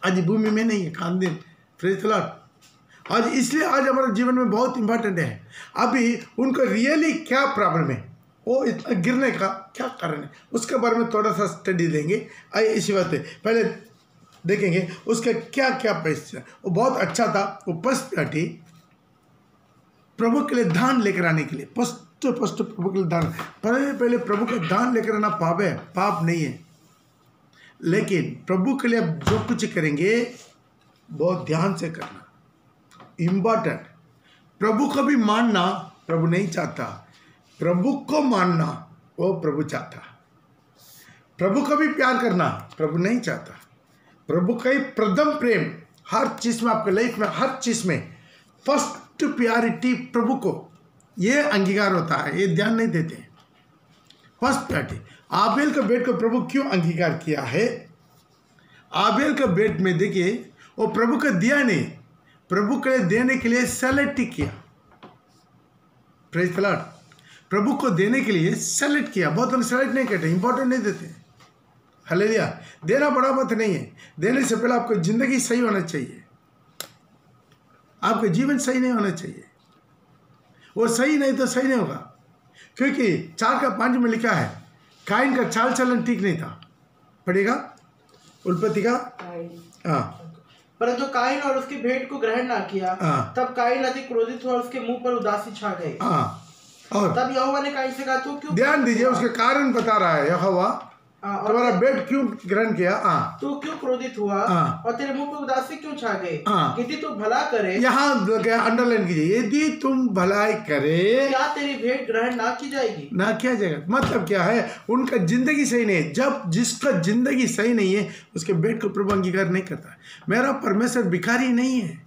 आज भूमि में, नहीं है खानदान। Praise the Lord. आज इसलिए आज हमारे जीवन में बहुत इंपॉर्टेंट है। अभी उनको रियली क्या प्रॉब्लम है, वो इतना गिरने का क्या कारण है, उसके बारे में थोड़ा सा स्टडी देंगे। आइए इसी बात पे पहले देखेंगे उसका क्या क्या परिस्थिति। वो बहुत अच्छा था, वो पश्चाटी प्रभु के लिए दान लेकर आने के लिए, पश्च प्रभु के लिए दान, पहले प्रभु का दान लेकर आना पाप है, पाप नहीं है। लेकिन प्रभु के लिए जो कुछ करेंगे बहुत ध्यान से करना, इम्पॉर्टेंट। प्रभु को भी मानना प्रभु नहीं चाहता, प्रभु को मानना वो प्रभु चाहता। प्रभु को भी प्यार करना प्रभु नहीं चाहता। प्रभु का ही प्रथम प्रेम हर चीज़ में, आपके लाइफ में हर चीज़ में फर्स्ट प्यारिटी प्रभु को, ये अंगीकार होता है, ये ध्यान नहीं देते। First parity. आबेल का बेट को प्रभु क्यों अंगीकार किया है? आबेल का बेट में देखिए, वो प्रभु को दिया नहीं, प्रभु के लिए देने के लिए सेलेक्ट किया। Praise the Lord. प्रभु को देने के लिए सेलेक्ट किया। बहुत लोग सेलेक्ट नहीं करते, इंपॉर्टेंट नहीं देते। हालेलुया। देना बड़ा बात नहीं है, देने से पहले आपको जिंदगी सही होना चाहिए, आपका जीवन सही नहीं होना चाहिए। वो सही नहीं तो सही नहीं होगा, क्योंकि 4:5 में लिखा है कायन का चाल चलन ठीक नहीं था। पढ़ेगा उत्पत्ति का। हाँ। परंतु कायन और उसकी भेंट को ग्रहण ना किया, तब कायन अधिक क्रोधित हुआ, उसके मुंह पर उदासी छा गई। और तब यहोवा ने कायन से कहा, तू क्यों, ध्यान दीजिए उसके कारण बता रहा है यहोवा, तुम्हारा बेट क्यों ग्रहण किया, तू क्यों क्रोधित हुआ और तेरे मुंह पर उदासी क्यों छा गई? यदि तू भला करे, यहाँ अंडरलाइन कीजिए, यदि तुम भलाई करे क्या तेरी भेंट ग्रहण ना की जाएगी? ना किया जाएगा। मतलब क्या है, उनका जिंदगी सही नहीं है। जब जिसका जिंदगी सही नहीं है उसके बेट को प्रभु अंगीकार नहीं करता। मेरा परमेश्वर भिखारी नहीं है,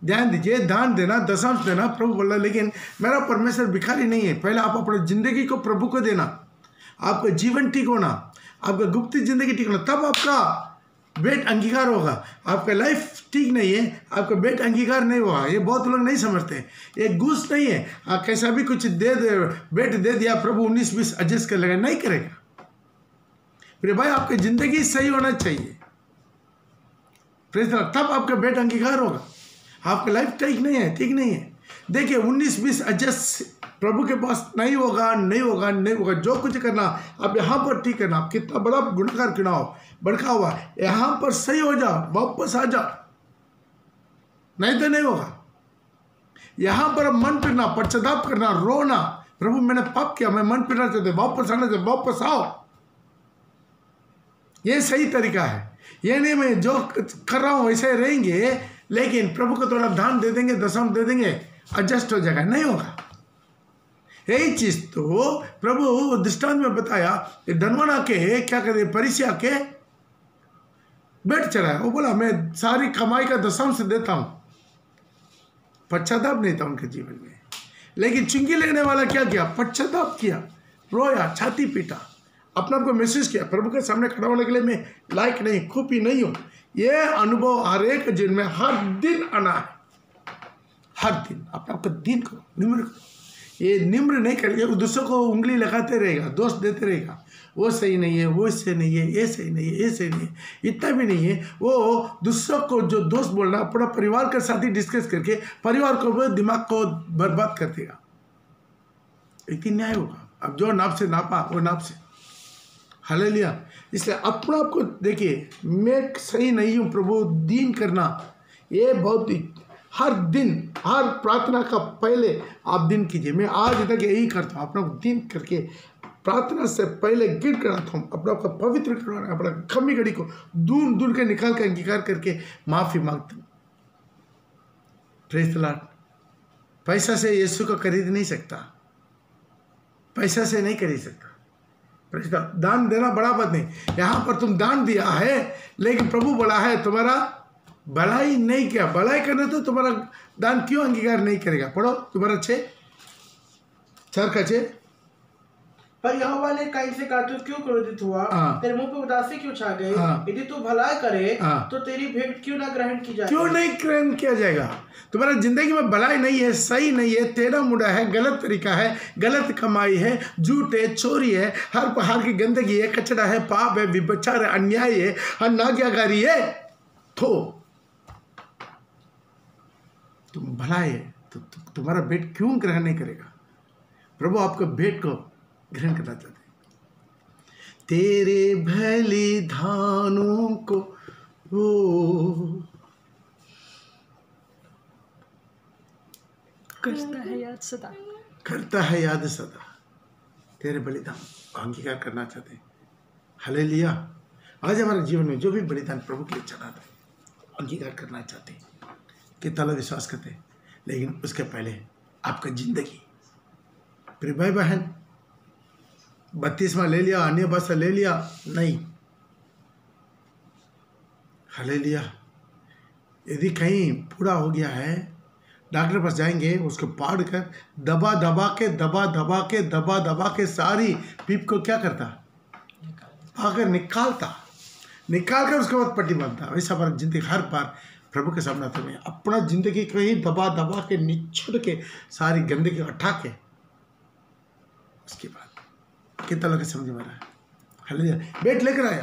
ध्यान दीजिए। दान देना, दशांश देना प्रभु बोला, लेकिन मेरा परमेश्वर भिखारी नहीं है। पहले आप अपनी जिंदगी को प्रभु को देना, आपका जीवन ठीक होना, आपका गुप्त जिंदगी ठीक होना, तब आपका बेट अंगीकार होगा। आपका लाइफ ठीक नहीं है, आपका बेट अंगीकार नहीं होगा। ये बहुत लोग नहीं समझते। ये घूस नहीं है, कैसा भी कुछ दे बेट दे दिया प्रभु 19-20 एडजस्ट कर लेगा, नहीं करेगा। फिर भाई आपकी जिंदगी सही होना चाहिए, तब आपका बेट अंगीकार होगा। आपका लाइफ ठीक नहीं है, ठीक नहीं है। देखिए 19-20 एडजस्ट प्रभु के पास नहीं होगा, नहीं होगा, नहीं होगा। जो कुछ करना आप यहाँ पर ठीक करना, आप कितना बड़ा गुनहगार क्यों ना हो, भड़का हुआ, यहाँ पर सही हो जाओ, वापस आ जाओ, नहीं तो नहीं होगा। यहाँ पर मन फिरना, पश्चाताप करना, रोना, प्रभु मैंने पाप किया, मैं मन फिरना चाहते, वापस आना चाहते, वापस आओ। ये सही तरीका है। ये नहीं मैं जो कर रहा हूँ वैसे रहेंगे, लेकिन प्रभु को थोड़ा दान दे देंगे, दशम दे देंगे, एडजस्ट हो जाएगा, नहीं होगा। यही चीज तो प्रभु दृष्टांत में बताया। धनवाना के क्या कहते, परिसिया के बेट चढ़ाया, वो बोला मैं सारी कमाई का दशमांश देता हूं। पश्चाताप नहीं था उनके जीवन में, लेकिन चुंगी लेने वाला क्या किया, पश्चाताप किया, रोया, छाती पीटा, अपने आप को महसूस किया प्रभु के सामने खड़ा होने के लिए मैं लायक नहीं, खूबी नहीं हूं। ये अनुभव हर एक जीवन में हर दिन आना है, हर दिन अपने आपका दिन करो, निम्न करो। ये निम्र नहीं करेगा, वो दूसरों को उंगली लगाते रहेगा, दोष देते रहेगा, वो सही नहीं है, वो इससे नहीं है, ये सही नहीं है, ये सही नहीं है, इतना भी नहीं है। वो दूसरों को जो दोष बोलना अपना परिवार के साथ ही डिस्कस करके परिवार को भी दिमाग को बर्बाद कर देगा। लेकिन न्याय होगा। अब जो नाप से नापा वो नाप से। हालेलुया। इसलिए अपना आप को देखिए, मैं सही नहीं हूँ प्रभु, दीन करना ये बहुत हर दिन हर प्रार्थना का पहले आप दिन कीजिए। मैं आज तक यही करता हूँ, अपना दिन करके प्रार्थना से पहले गिर कराता हूँ, अपना आपका पवित्र करवाना, अपना कमी घड़ी को दूर दूर के निकाल कर अंगीकार करके माफ़ी मांगता हूँ। Praise the Lord. पैसा से यीशु को खरीद नहीं सकता, पैसा से नहीं खरीद सकता। Praise the Lord. दान देना बड़ा बात नहीं। यहाँ पर तुम दान दिया है, लेकिन प्रभु बोला है तुम्हारा भलाई नहीं किया। भलाई करने तो तुम्हारा दान क्यों अंगीकार नहीं करेगा? पढ़ो तुम्हारा 4 का 6। पर यहोवा ने काइन से कहा, तू क्यों क्रोधित हुआ? तेरे मुंह पे उदासी क्यों छा गई? यदि तू भलाई करे तो तेरी भेंट क्यों ना ग्रहण की जाए? क्यों नहीं ग्रहण किया जाएगा? तुम्हारा जिंदगी में भलाई नहीं है, सही नहीं है, टेढ़ा मुड़ा है, गलत तरीका है, गलत कमाई है, झूठ है, चोरी है, हर प्रकार की गंदगी है, कचरा है, पाप है, विभचार है, अन्याय है, अनाज्ञाकारी है, तो तुम भलाई है तो तुम्हारा भेंट क्यों ग्रहण नहीं करेगा? प्रभु आपको भेंट को ग्रहण करना चाहते हैं। तेरे बलिदानों को वो करता है याद सदा, करता है याद सदा। तेरे बलिदान अंगीकार करना चाहते हैं। हालेलुया। आज हमारे जीवन में जो भी बलिदान प्रभु के लिए चढ़ाता है अंगीकार करना चाहते हैं। कितना लोग विश्वास करते हैं, लेकिन उसके पहले आपका जिंदगी। प्रिय भाई बहन, 32वां ले लिया, अन्य भाषा ले लिया, नहीं। हालेलुया। यदि कहीं पूरा हो गया है, डॉक्टर पास जाएंगे, उसको पाड़ कर दबा दबा के सारी पीप को क्या करता, आकर निकाल कर उसके बाद पट्टी बांधता। वैसा हमारा जिंदगी हर बार प्रभु के सामने आते हैं, अपना जिंदगी को ही दबा के निचोड़ के सारी गंदगी हटा के उसके बाद कितना लोग समझ में आ रहा है? हालेलुया। बेट लेकर आया,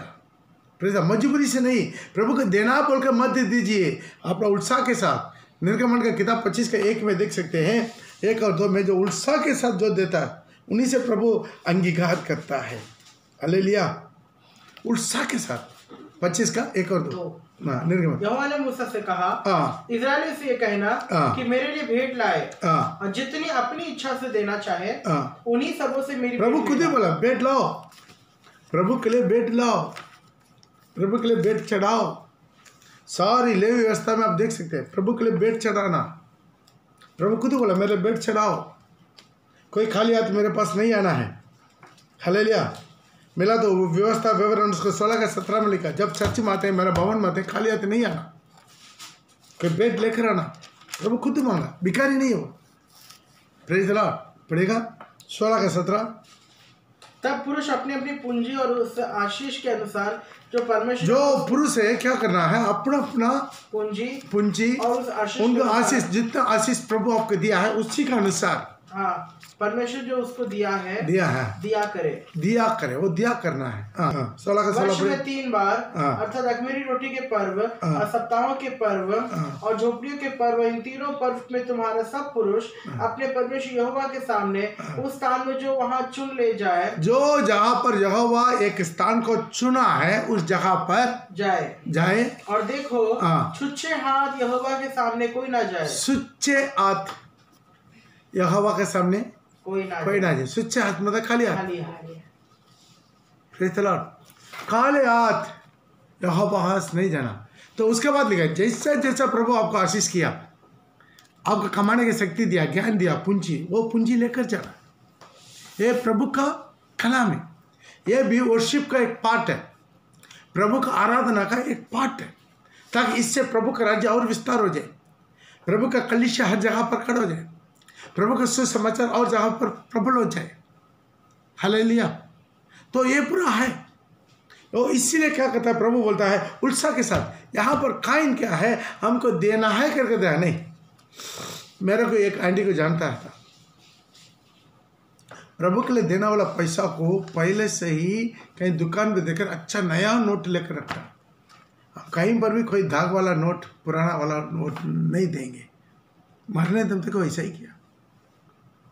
प्रेज़ मजबूरी से नहीं, प्रभु को देना बोलकर मत दे दीजिए, अपना उत्साह के साथ। निर्गमन का किताब 25 का 1 में देख सकते हैं, 1 और 2 में जो उत्साह के साथ जो देता है उन्हीं से प्रभु अंगीकार करता है। हालेलुया। उत्साह के साथ 25 का 1 और 2। यहोवा ने मूसा से कहा, इस्राएलियों से ये कहना कि मेरे लिए भेंट लाए, और जितनी अपनी इच्छा से देना चाहे उन्हीं सबों से मेरी। प्रभु खुद ही बोला भेंट लाओ, प्रभु के लिए भेंट लाओ, प्रभु के लिए भेंट चढ़ाओ। सारी लेवी व्यवस्था में आप देख सकते हैं प्रभु के लिए भेंट चढ़ाना। प्रभु खुद ही बोला मेरे भेंट चढ़ाओ, कोई खाली हाथ मेरे पास नहीं आना है। हालेलुया। मिला तो व्यवस्था विवरण उसको 16 का 17 में लिखा, जब चर्च में आते हैं, मेरा भवन में आते हैं, खाली हाथ नहीं आना, कोई भेंट लेकर आना। प्रभु खुद मांगा, भिखारी नहीं हो। Praise the Lord. पढ़ेगा 16 का 17। तब पुरुष अपनी अपनी पूंजी और उस आशीष के अनुसार जो परमेश्वर, जो पुरुष है क्या करना है, अपना अपना पूंजी और उस आशीष, उनको आशीष, जितना आशीष प्रभु आपको दिया है उसी के अनुसार, हाँ, परमेश्वर जो उसको दिया है दिया करे, वो दिया करना है। 16 का 16 में 3 बार, अर्थात अख़मीरी रोटी के पर्व और सप्ताहों के पर्व और झोपड़ियों के पर्व, इन तीनों पर्व में तुम्हारा सब पुरुष अपने परमेश्वर यहोवा के सामने उस स्थान में जो वहाँ चुन ले जाए, जो जहाँ पर यहोवा एक स्थान को चुना है उस जगह पर जाए। और देखो, छुच्छे हाथ यहोवा के सामने कोई ना जाए। छुच्छे हाथ यहोवा के सामने कोई ना जाए। सुच्चे हाथ मतलब खाली हाथ। Praise the Lord. काले हाथ यहोवा हाथ नहीं जाना। तो उसके बाद लिखा, जैसा जैसा प्रभु आपको आशीष किया, आपको कमाने की शक्ति दिया, ज्ञान दिया, पूंजी, वो पूंजी लेकर जाना। ये प्रभु का कलाम है, ये भी वर्शिप का एक पार्ट है, प्रभु का आराधना का एक पार्ट है, ताकि इससे प्रभु का राज्य और विस्तार हो जाए, प्रभु का कलीसिया हर जगह पर खड़ा हो जाए, प्रभु का सुसमाचार और जहाँ पर प्रबल हो जाए। हालेलुया। तो ये पूरा है। तो इसीलिए क्या कहता है, प्रभु बोलता है उत्साह के साथ। यहाँ पर काइन क्या है, हमको देना है करके दिया नहीं। मेरे को एक आंटी को जानता था, प्रभु के लिए देने वाला पैसा को पहले से ही कहीं दुकान पे देकर अच्छा नया नोट लेकर रखता। कहीं पर भी कोई दाग वाला नोट, पुराना वाला नोट नहीं देंगे। मरने दम तक वैसा ही किया,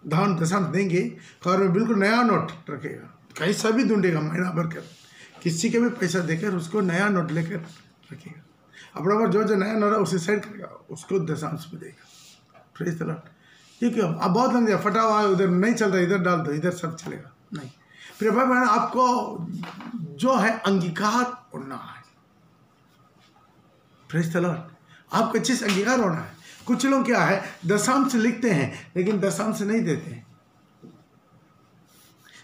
दान दशांश देंगे और में बिल्कुल नया नोट रखेगा, कैसा भी ढूंढेगा महीना भर कर, किसी के भी पैसा देकर उसको नया नोट लेकर रखेगा। अपना पर जो नया नोट है उसे साइड करेगा, उसको दशांश में देगा। Praise the Lord. ठीक है, अब बहुत लग गया, फटा हुआ उधर नहीं चलता, इधर डाल दो, इधर सब चलेगा नहीं। फिर भाई बहन, आपको जो है अंगीकार होना है। Praise the Lord. आपको अच्छे से अंगीकार होना है। कुछ लोग क्या है, दशांश लिखते हैं लेकिन दशांश नहीं देते हैं।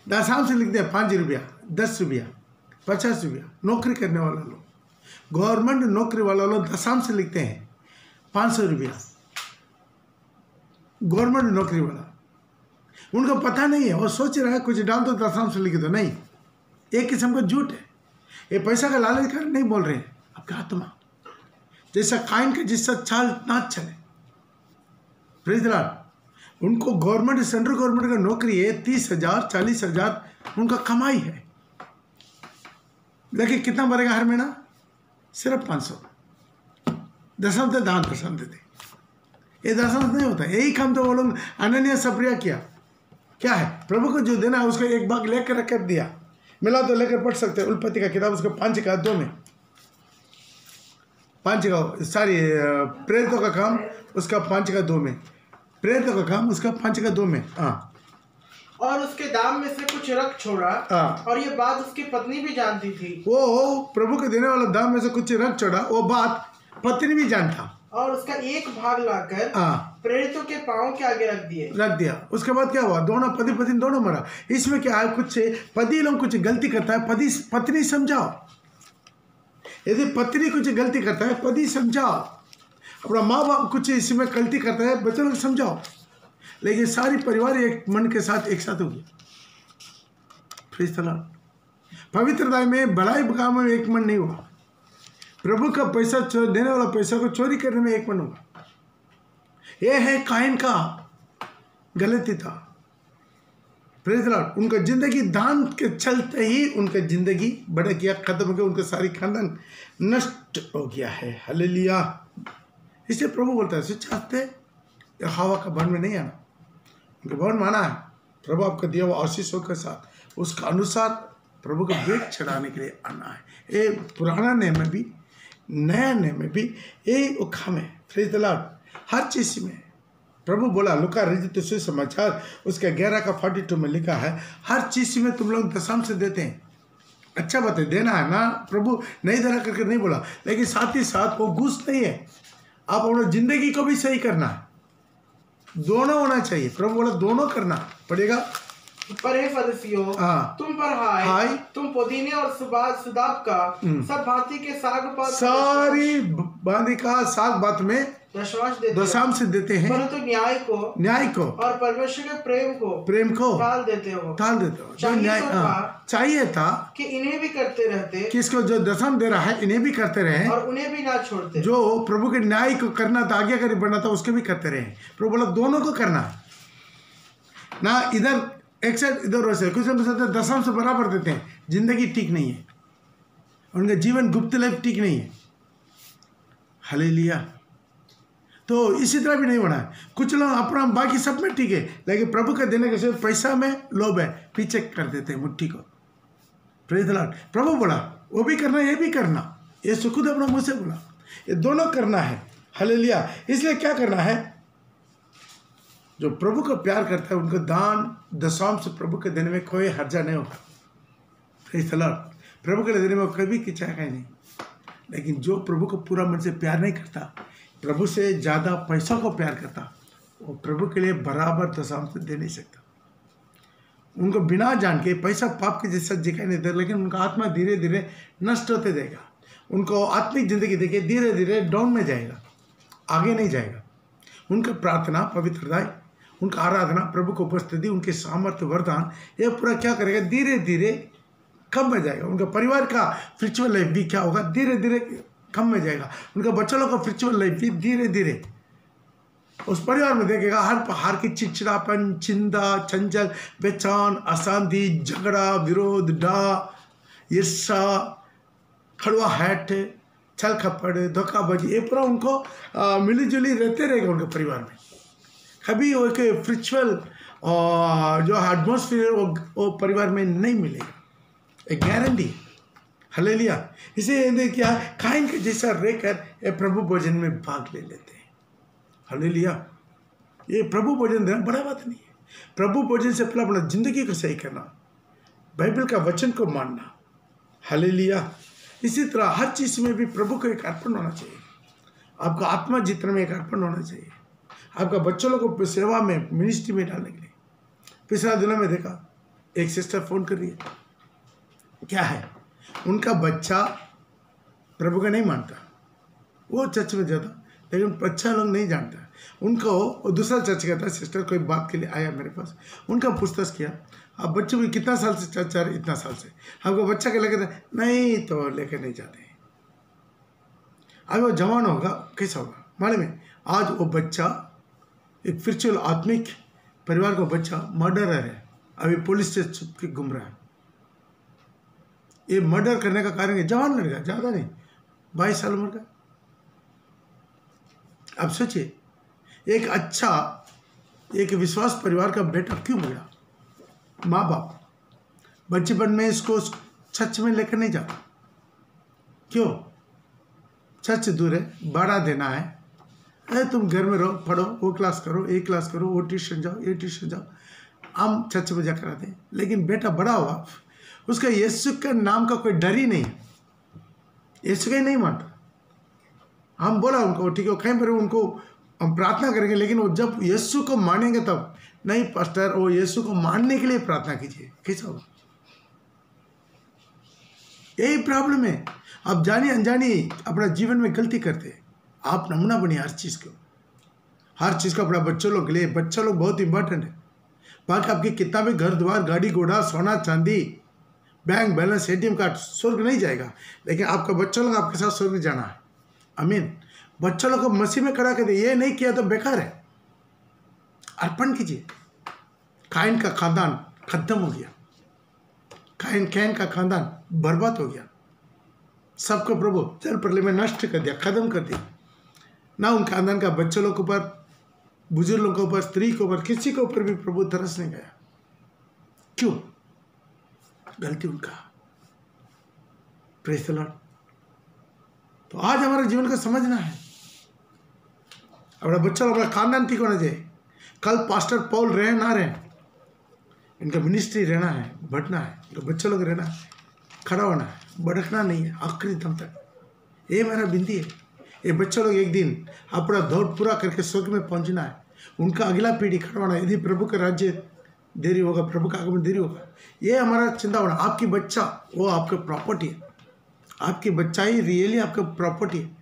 दशांश लिखते हैं 5 रुपया, 10 रुपया, 50 रुपया। नौकरी करने वाला लोग, गवर्नमेंट नौकरी वाला लोग दशांश लिखते हैं 500 रुपया। गवर्नमेंट नौकरी वाला, उनको पता नहीं है, वो सोच रहा है कुछ डाल दो दशांश लिख दो। नहीं, एक किस्म का झूठ है। ये पैसा का लालच कर नहीं बोल रहे हैं। आपका आत्मा जैसा काइन का जिसका चाल ना चले। Praise the Lord. उनको गवर्नमेंट, सेंट्रल गवर्नमेंट का नौकरी है, 30,000 40,000 उनका कमाई है, लेकिन कितना बढ़ेगा हर महीना? सिर्फ 500। दशांश दे, दान दशांश देते। ये दशांश नहीं होता। यही काम तो वो लोग अनन्या सप्रिया किया। क्या है, प्रभु को जो देना है उसका एक भाग लेकर रख कर दिया। मिला तो लेकर पढ़ सकते हैं उत्पत्ति का किताब, उसको 5 का 2 में, 5 का सारी प्रेरितों का काम उसका 5 का 2 में, प्रेरितों का काम उसका 5 का 2 में। हाँ, और उसके दाम में से कुछ रख छोड़ा। और ये बात उसकी पत्नी भी जानती थी। वो प्रभु के देने वाला दाम में से कुछ रख छोड़ा, वो बात पत्नी भी जानता। और उसका एक भाग लाकर प्रेरितों के पांव के आगे रख दिया। उसके बाद क्या हुआ? दोनों पति पत्नी दोनों मरा। इसमें क्या है, कुछ पति लोग कुछ गलती करता है, पत्नी समझाओ। यदि पत्नी कुछ गलती करता है, पति समझाओ। अपना माँ बाप कुछ इसमें गलती करता है, बच्चों लोग समझाओ। लेकिन सारी परिवार एक मन के साथ एक साथ होगी। Praise the Lord. पवित्रता में भलाई काम में एक मन नहीं हुआ। प्रभु का पैसा देने वाला पैसा को चोरी करने में एक मन हुआ। यह है काइन का गलती था। Praise the Lord. उनका जिंदगी दान के चलते ही उनका जिंदगी बड़ा किया, खत्म हो गया, उनका सारी खानदान नष्ट हो गया है। हालेलुया। इसलिए प्रभु बोलता है, चाहते हवा का भवन में नहीं आना, उनके भवन माना है। प्रभु आपका दिया हुआ आशीषों के साथ उसका अनुसार प्रभु को भेंट चढ़ाने के लिए आना है। ये पुराना नियम में भी नया नियम में भी यही उखाम है। Praise the lord. हर चीज़ में प्रभु बोला, लूका रचित सुसमाचार उसका 11 का 42 में लिखा है, हर चीज़ में तुम लोग दशम से देते हैं। अच्छा बात है, देना है ना, प्रभु नहीं देना करके नहीं बोला, लेकिन साथ ही साथ वो घूस नहीं है। आप अपनी जिंदगी को भी सही करना है, दोनों होना चाहिए। प्रभु बोला दोनों करना पड़ेगा। पर हे फरीसियों, तुम पर हाय, तुम पुदीने और सुदाब का सब भांति के साग पात, सारी भांति का साग बात में दशांश देते हैं, परंतु न्याय को और परमेश्वर के प्रेम को टाल देते हो। जो न्याय चाहिए था कि इन्हें भी करते रहते, किसको? जो दशम दे रहा है इन्हें भी करते रहे और उन्हें भी ना छोड़ते। जो प्रभु के न्याय को करना था, आज्ञाकारी बनना था, उसके भी करते रहे। प्रभु बोला दोनों को करना ना, इधर एक साइड इधर वैसे। कुछ लोग दशम से बराबर देते हैं, जिंदगी ठीक नहीं है, उनका जीवन गुप्त लाइफ ठीक नहीं है। हालेलुया। तो इसी तरह भी नहीं होना है। कुछ लोग अपना बाकी सब में ठीक है, लेकिन प्रभु के देने के सिर्फ पैसा में लोभ है, पीछे कर देते हैं मुट्ठी को। Praise the Lord. प्रभु बोला वो भी करना, ये भी करना। ये खुद अपना मुँह से बोला, ये दोनों करना है। हालेलुया। इसलिए क्या करना है? जो प्रभु को प्यार करता है उनको दान दशांश प्रभु के देने में कोई हर्जा नहीं होगा। Praise the Lord. प्रभु के देने में कभी किचेगा नहीं। लेकिन जो प्रभु को पूरा मन से प्यार नहीं करता, प्रभु से ज़्यादा पैसा को प्यार करता, वो प्रभु के लिए बराबर दशांश दे नहीं सकता। उनको बिना जान के पैसा पाप के जैसा दिखाई नहीं देता, लेकिन उनका आत्मा धीरे धीरे नष्ट होते जाएगा। उनको आत्मिक जिंदगी देखिए धीरे धीरे डाउन में जाएगा, आगे नहीं जाएगा। उनका प्रार्थना, पवित्रता, उनका आराधना, प्रभु को उपस्थिति, उनके सामर्थ्य, वरदान, ये पूरा क्या करेगा? धीरे धीरे कम में जाएगा। उनका परिवार का स्पिरिचुअल लाइफ भी क्या होगा? धीरे धीरे कम में जाएगा। उनका बच्चों का स्पिरिचुअल लाइफ भी धीरे धीरे उस परिवार में देखेगा हर प्रकार की चिड़चिड़ापन, चिंता, चंचल, बेचैन, अशांति, झगड़ा, विरोध, डा, ईर्ष्या, खड़वाहट, छल कपट, धोखाबाजी, ये पूरा उनको मिलीजुली रहते रहेगा उनके परिवार में। कभी वो एक स्पिरिचुअल जो एटमॉस्फेयर वो परिवार में नहीं मिलेगा, एक गारंटी। हालेलुया। इसे क्या काइन के जैसा रहकर ये प्रभु भोजन में भाग ले लेते हैं। हालेलुया। ये प्रभु भोजन देना बड़ा बात नहीं है। प्रभु भोजन से पहले अपना जिंदगी को सही करना, बाइबल का वचन को मानना। हालेलुया। इसी तरह हर चीज़ में भी प्रभु को एक अर्पण होना चाहिए। आपका आत्मा जीतने में एक अर्पण होना चाहिए। आपका बच्चों लोगों को सेवा में, मिनिस्ट्री में डालने के लिए। पिछला दिनों में देखा एक सिस्टर फोन कर रही है, क्या है, उनका बच्चा प्रभु का नहीं मानता, वो चर्च में जाता लेकिन बच्चा लोग नहीं जानता उनको। दूसरा चर्च का था, सिस्टर कोई बात के लिए आया मेरे पास, उनका पूछताछ किया, आप बच्चे को कितना साल से चर्च जा रहे? इतना साल से। आपको बच्चा के लेकर नहीं, तो लेकर नहीं जाते। अब वो जवान होगा कैसा होगा मालूम है? आज वो बच्चा एक स्पिरिचुअल आत्मिक परिवार का बच्चा मर्डरर है, अभी पुलिस से छुप के घूम रहा है। ये मर्डर करने का कारण है, जवान लड़का, ज़्यादा नहीं, 22 साल उम्र का। अब सोचिए, एक अच्छा एक विश्वास परिवार का बेटा क्यों बिगड़ा? माँ बाप बचपन में इसको चर्च में लेकर नहीं जाता, क्यों? चर्च दूर है, भाड़ा देना है, अरे तुम घर में रहो, पढ़ो, वो क्लास करो, ये क्लास करो, वो ट्यूशन जाओ, ये ट्यूशन जाओ, हम चर्च में जाकर आते हैं। लेकिन बेटा बड़ा हुआ, उसका यीशु के नाम का कोई डर ही नहीं, यीशु का ही नहीं मानता। हम बोला उनको ठीक है कहीं पर उनको हम प्रार्थना करेंगे, लेकिन वो जब यीशु को मानेंगे तब नहीं। पास्टर, वो यीशु को मानने के लिए प्रार्थना कीजिए, कैसा होगा? यही प्रॉब्लम है। आप जानी अनजानी अपना जीवन में गलती करते हैं। आप नमूना बनिए हर चीज़ को, हर चीज़ को अपना बच्चों लोग के लिए। बच्चा लोग बहुत इंपॉर्टेंट है। बाकी आपकी कितना भी घर द्वार, गाड़ी घोड़ा, सोना चांदी, बैंक बैलेंस, ATM कार्ड, स्वर्ग नहीं जाएगा, लेकिन आपका बच्चा लोग आपके साथ स्वर्ग जाना है। आमीन। बच्चों लोग को मसीह में खड़ा कर दे, ये नहीं किया तो बेकार है। अर्पण कीजिए। काइन का खानदान खत्म हो गया, कैन का खानदान बर्बाद हो गया। सबको प्रभु जल प्रलय में नष्ट कर दिया, खत्म कर दिया। ना उन खानदान का बच्चों लोग के ऊपर, बुजुर्गों के ऊपर, स्त्री के ऊपर, किसी के ऊपर भी प्रभु तरस नहीं गया। क्यों? गलती उनका। Praise the Lord. तो आज हमारे जीवन को समझना है। अपना बच्चा लोग, अपना खानदान ठीक होना चाहिए। कल पास्टर पॉल रहे ना रहे, इनका मिनिस्ट्री रहना है, बढ़ना है, इनका बच्चा लोग रहना है, खड़ा होना है, भड़कना नहीं है आखिरी दम तक। ये मेरा बिंदी है। ये बच्चा लोग एक दिन अपना दौड़ पूरा करके स्वर्ग में पहुंचना है। उनका अगला पीढ़ी खड़ा होना है। यदि प्रभु का राज्य देरी होगा, प्रभु का आगमन देरी होगा, ये हमारा चिंता होना। आपकी बच्चा वो आपका प्रॉपर्टी है। आपकी बच्चा ही रियली आपका प्रॉपर्टी है।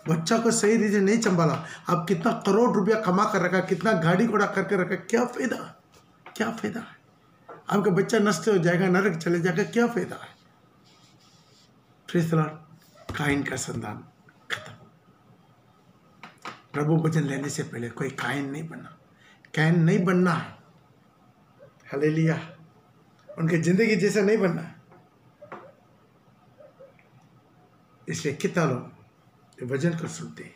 बच्चा को सही रीजन नहीं संभाला, आप कितना करोड़ रुपया कमा कर रखा, कितना गाड़ी घोड़ा करके रखा, क्या फायदा? क्या फायदा है? आपका बच्चा नष्ट हो जाएगा, नरक चले जाएगा, क्या फायदा है? Praise the Lord. काइन का संतान खत्म। प्रभु वचन लेने से पहले कोई काइन नहीं बनना, कैन नहीं बनना है। हालेलुया। उनकी जिंदगी जैसा नहीं बनना है। इसलिए कितना लोग वचन को सुनते हैं,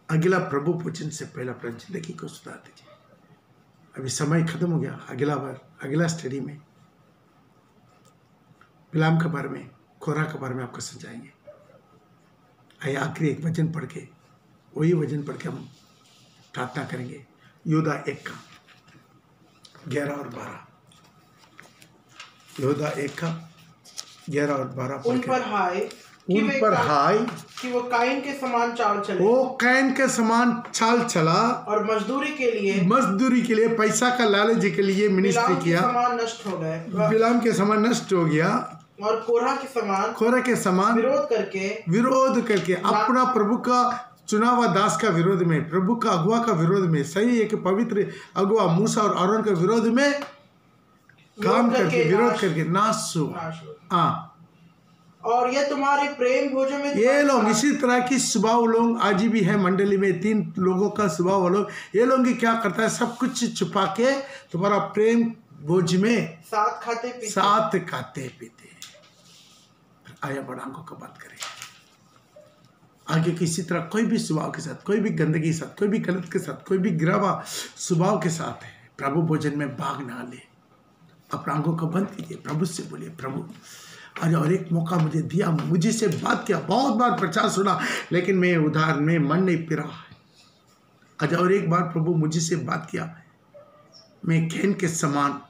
अगला प्रभु वचन से पहले अपनी जिंदगी को सुधार दीजिए। अभी समय खत्म हो गया। अगला बार अगला स्टडी में बिलाम के बारे में, कोरा के बारे में आपको समझाएंगे। आइए आखिरी एक वचन पढ़ के, वही वचन पढ़ के हम प्रार्थना करेंगे। योदा 1 का 11 और 12। योदा 1 का 11 और 12 उन पर हाय कि वो काइन के समान चाल चले। वो काइन के समान चाल चला और मजदूरी के लिए पैसा का लालच के लिए मिनिस्ट्री किया। नष्ट हो गए। बिलाम के समान नष्ट हो गया। और कोरह के समान विरोध करके अपना प्रभु का चुना हुआ दास का विरोध में, प्रभु का अगुआ का विरोध में, सही एक पवित्र अगुआ मूसा और आरोन के विरोध में काम करके, विरोध करके नाश हुआ। और ये तुम्हारे प्रेम भोजन में ये लोग इसी तरह की स्वभाव लोग आज भी है मंडली में। 3 लोगों का स्वभाव लोग, ये लोग क्या करता है, सब कुछ छुपा के तुम्हारा प्रेम भोज में साथ खाते पीते। आया बड़ा आंखों का बात करें आगे। किसी तरह कोई भी स्वभाव के साथ, कोई भी गंदगी के साथ, कोई भी गलत के साथ, कोई भी गिरावा स्वभाव के साथ है, प्रभु भोजन में भाग ना ले। अपना आंखों को बंद कीजिए, प्रभु से बोलिए, प्रभु आज और एक मौका मुझे दिया, मुझे से बात किया, बहुत बार प्रचार सुना, लेकिन मैं उधार में मन नहीं पिरा। आज और एक बार प्रभु मुझे से बात किया, मैं कैन के समान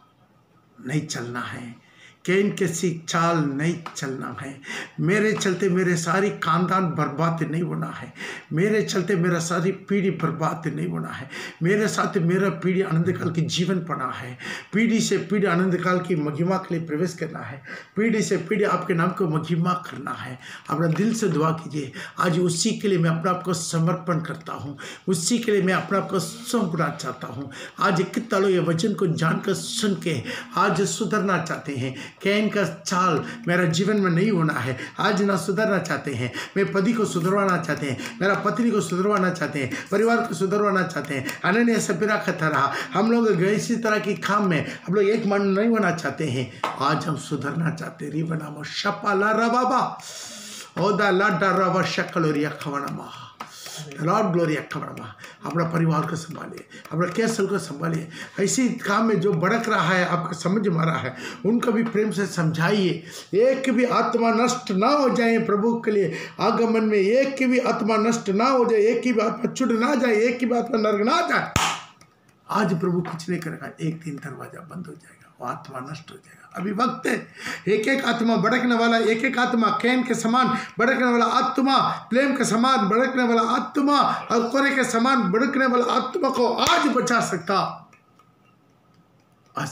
नहीं चलना है, कैन के सी चाल नहीं चलना है। मेरे चलते मेरे सारी खानदान बर्बाद नहीं होना है, मेरे चलते मेरा सारी पीढ़ी बर्बाद नहीं होना है, मेरे साथ मेरा पीढ़ी आनंद काल की जीवन पड़ा है, पीढ़ी से पीढ़ी आनंद काल की महिमा के लिए प्रवेश करना है, पीढ़ी से पीढ़ी आपके नाम को महिमा करना है। अपना दिल से दुआ कीजिए, आज उसी के लिए मैं अपने आप को समर्पण करता हूँ, उसी के लिए मैं अपने आप को सौंपना चाहता हूँ। आज कितना लोग ये वचन को जानकर सुन के आज सुधरना चाहते हैं। कैन का चाल मेरा जीवन में नहीं होना है, आज ना सुधरना चाहते हैं। मैं पति को सुधरवाना चाहते हैं, मेरा पत्नी को सुधरवाना चाहते हैं, परिवार को सुधरवाना चाहते हैं। अनन्य सपेरा खता रहा, हम लोग गए इसी तरह की काम में हम लोग एक मन नहीं होना चाहते हैं। आज हम सुधरना चाहते हैं। रिबनामो शपाला रबाबा ओदा लाडा रबा शक्लोरिया खवनमा लॉर्ड ग्लोरी खबरमा। अपना परिवार को संभालिए, अपना कैसल को संभालिए। ऐसी काम में जो भड़क रहा है, आपका समझ मारा है, उनको भी प्रेम से समझाइए। एक भी आत्मा नष्ट ना हो जाए प्रभु के लिए आगमन में, एक की भी आत्मा नष्ट ना हो जाए, एक की भी आत्मा छूट ना जाए, एक की भी आत्मा नरक ना जाए। आज प्रभु कुछ नहीं करेगा, एक दिन दरवाजा बंद हो जाएगा, वो आत्मा नष्ट हो जाएगा। अभी वक्त है, एक एक आत्मा भड़कने वाला, एक एक आत्मा कैन के समान भड़कने वाला आत्मा, प्रेम के समान भड़कने वाला आत्मा और कोरे के समान भड़कने वाला आत्मा को आज बचा सकता। आज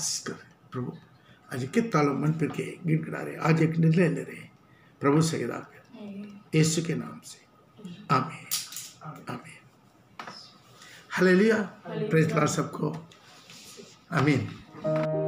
प्रभु आज कितना लोग मन पर के गिड़गिड़ा रहे, आज एक निर्णय ले रहे प्रभु से यीशु के नाम से। आमीन आमीन हालेलुया। प्रेज़ लॉर्ड सबको। आमीन।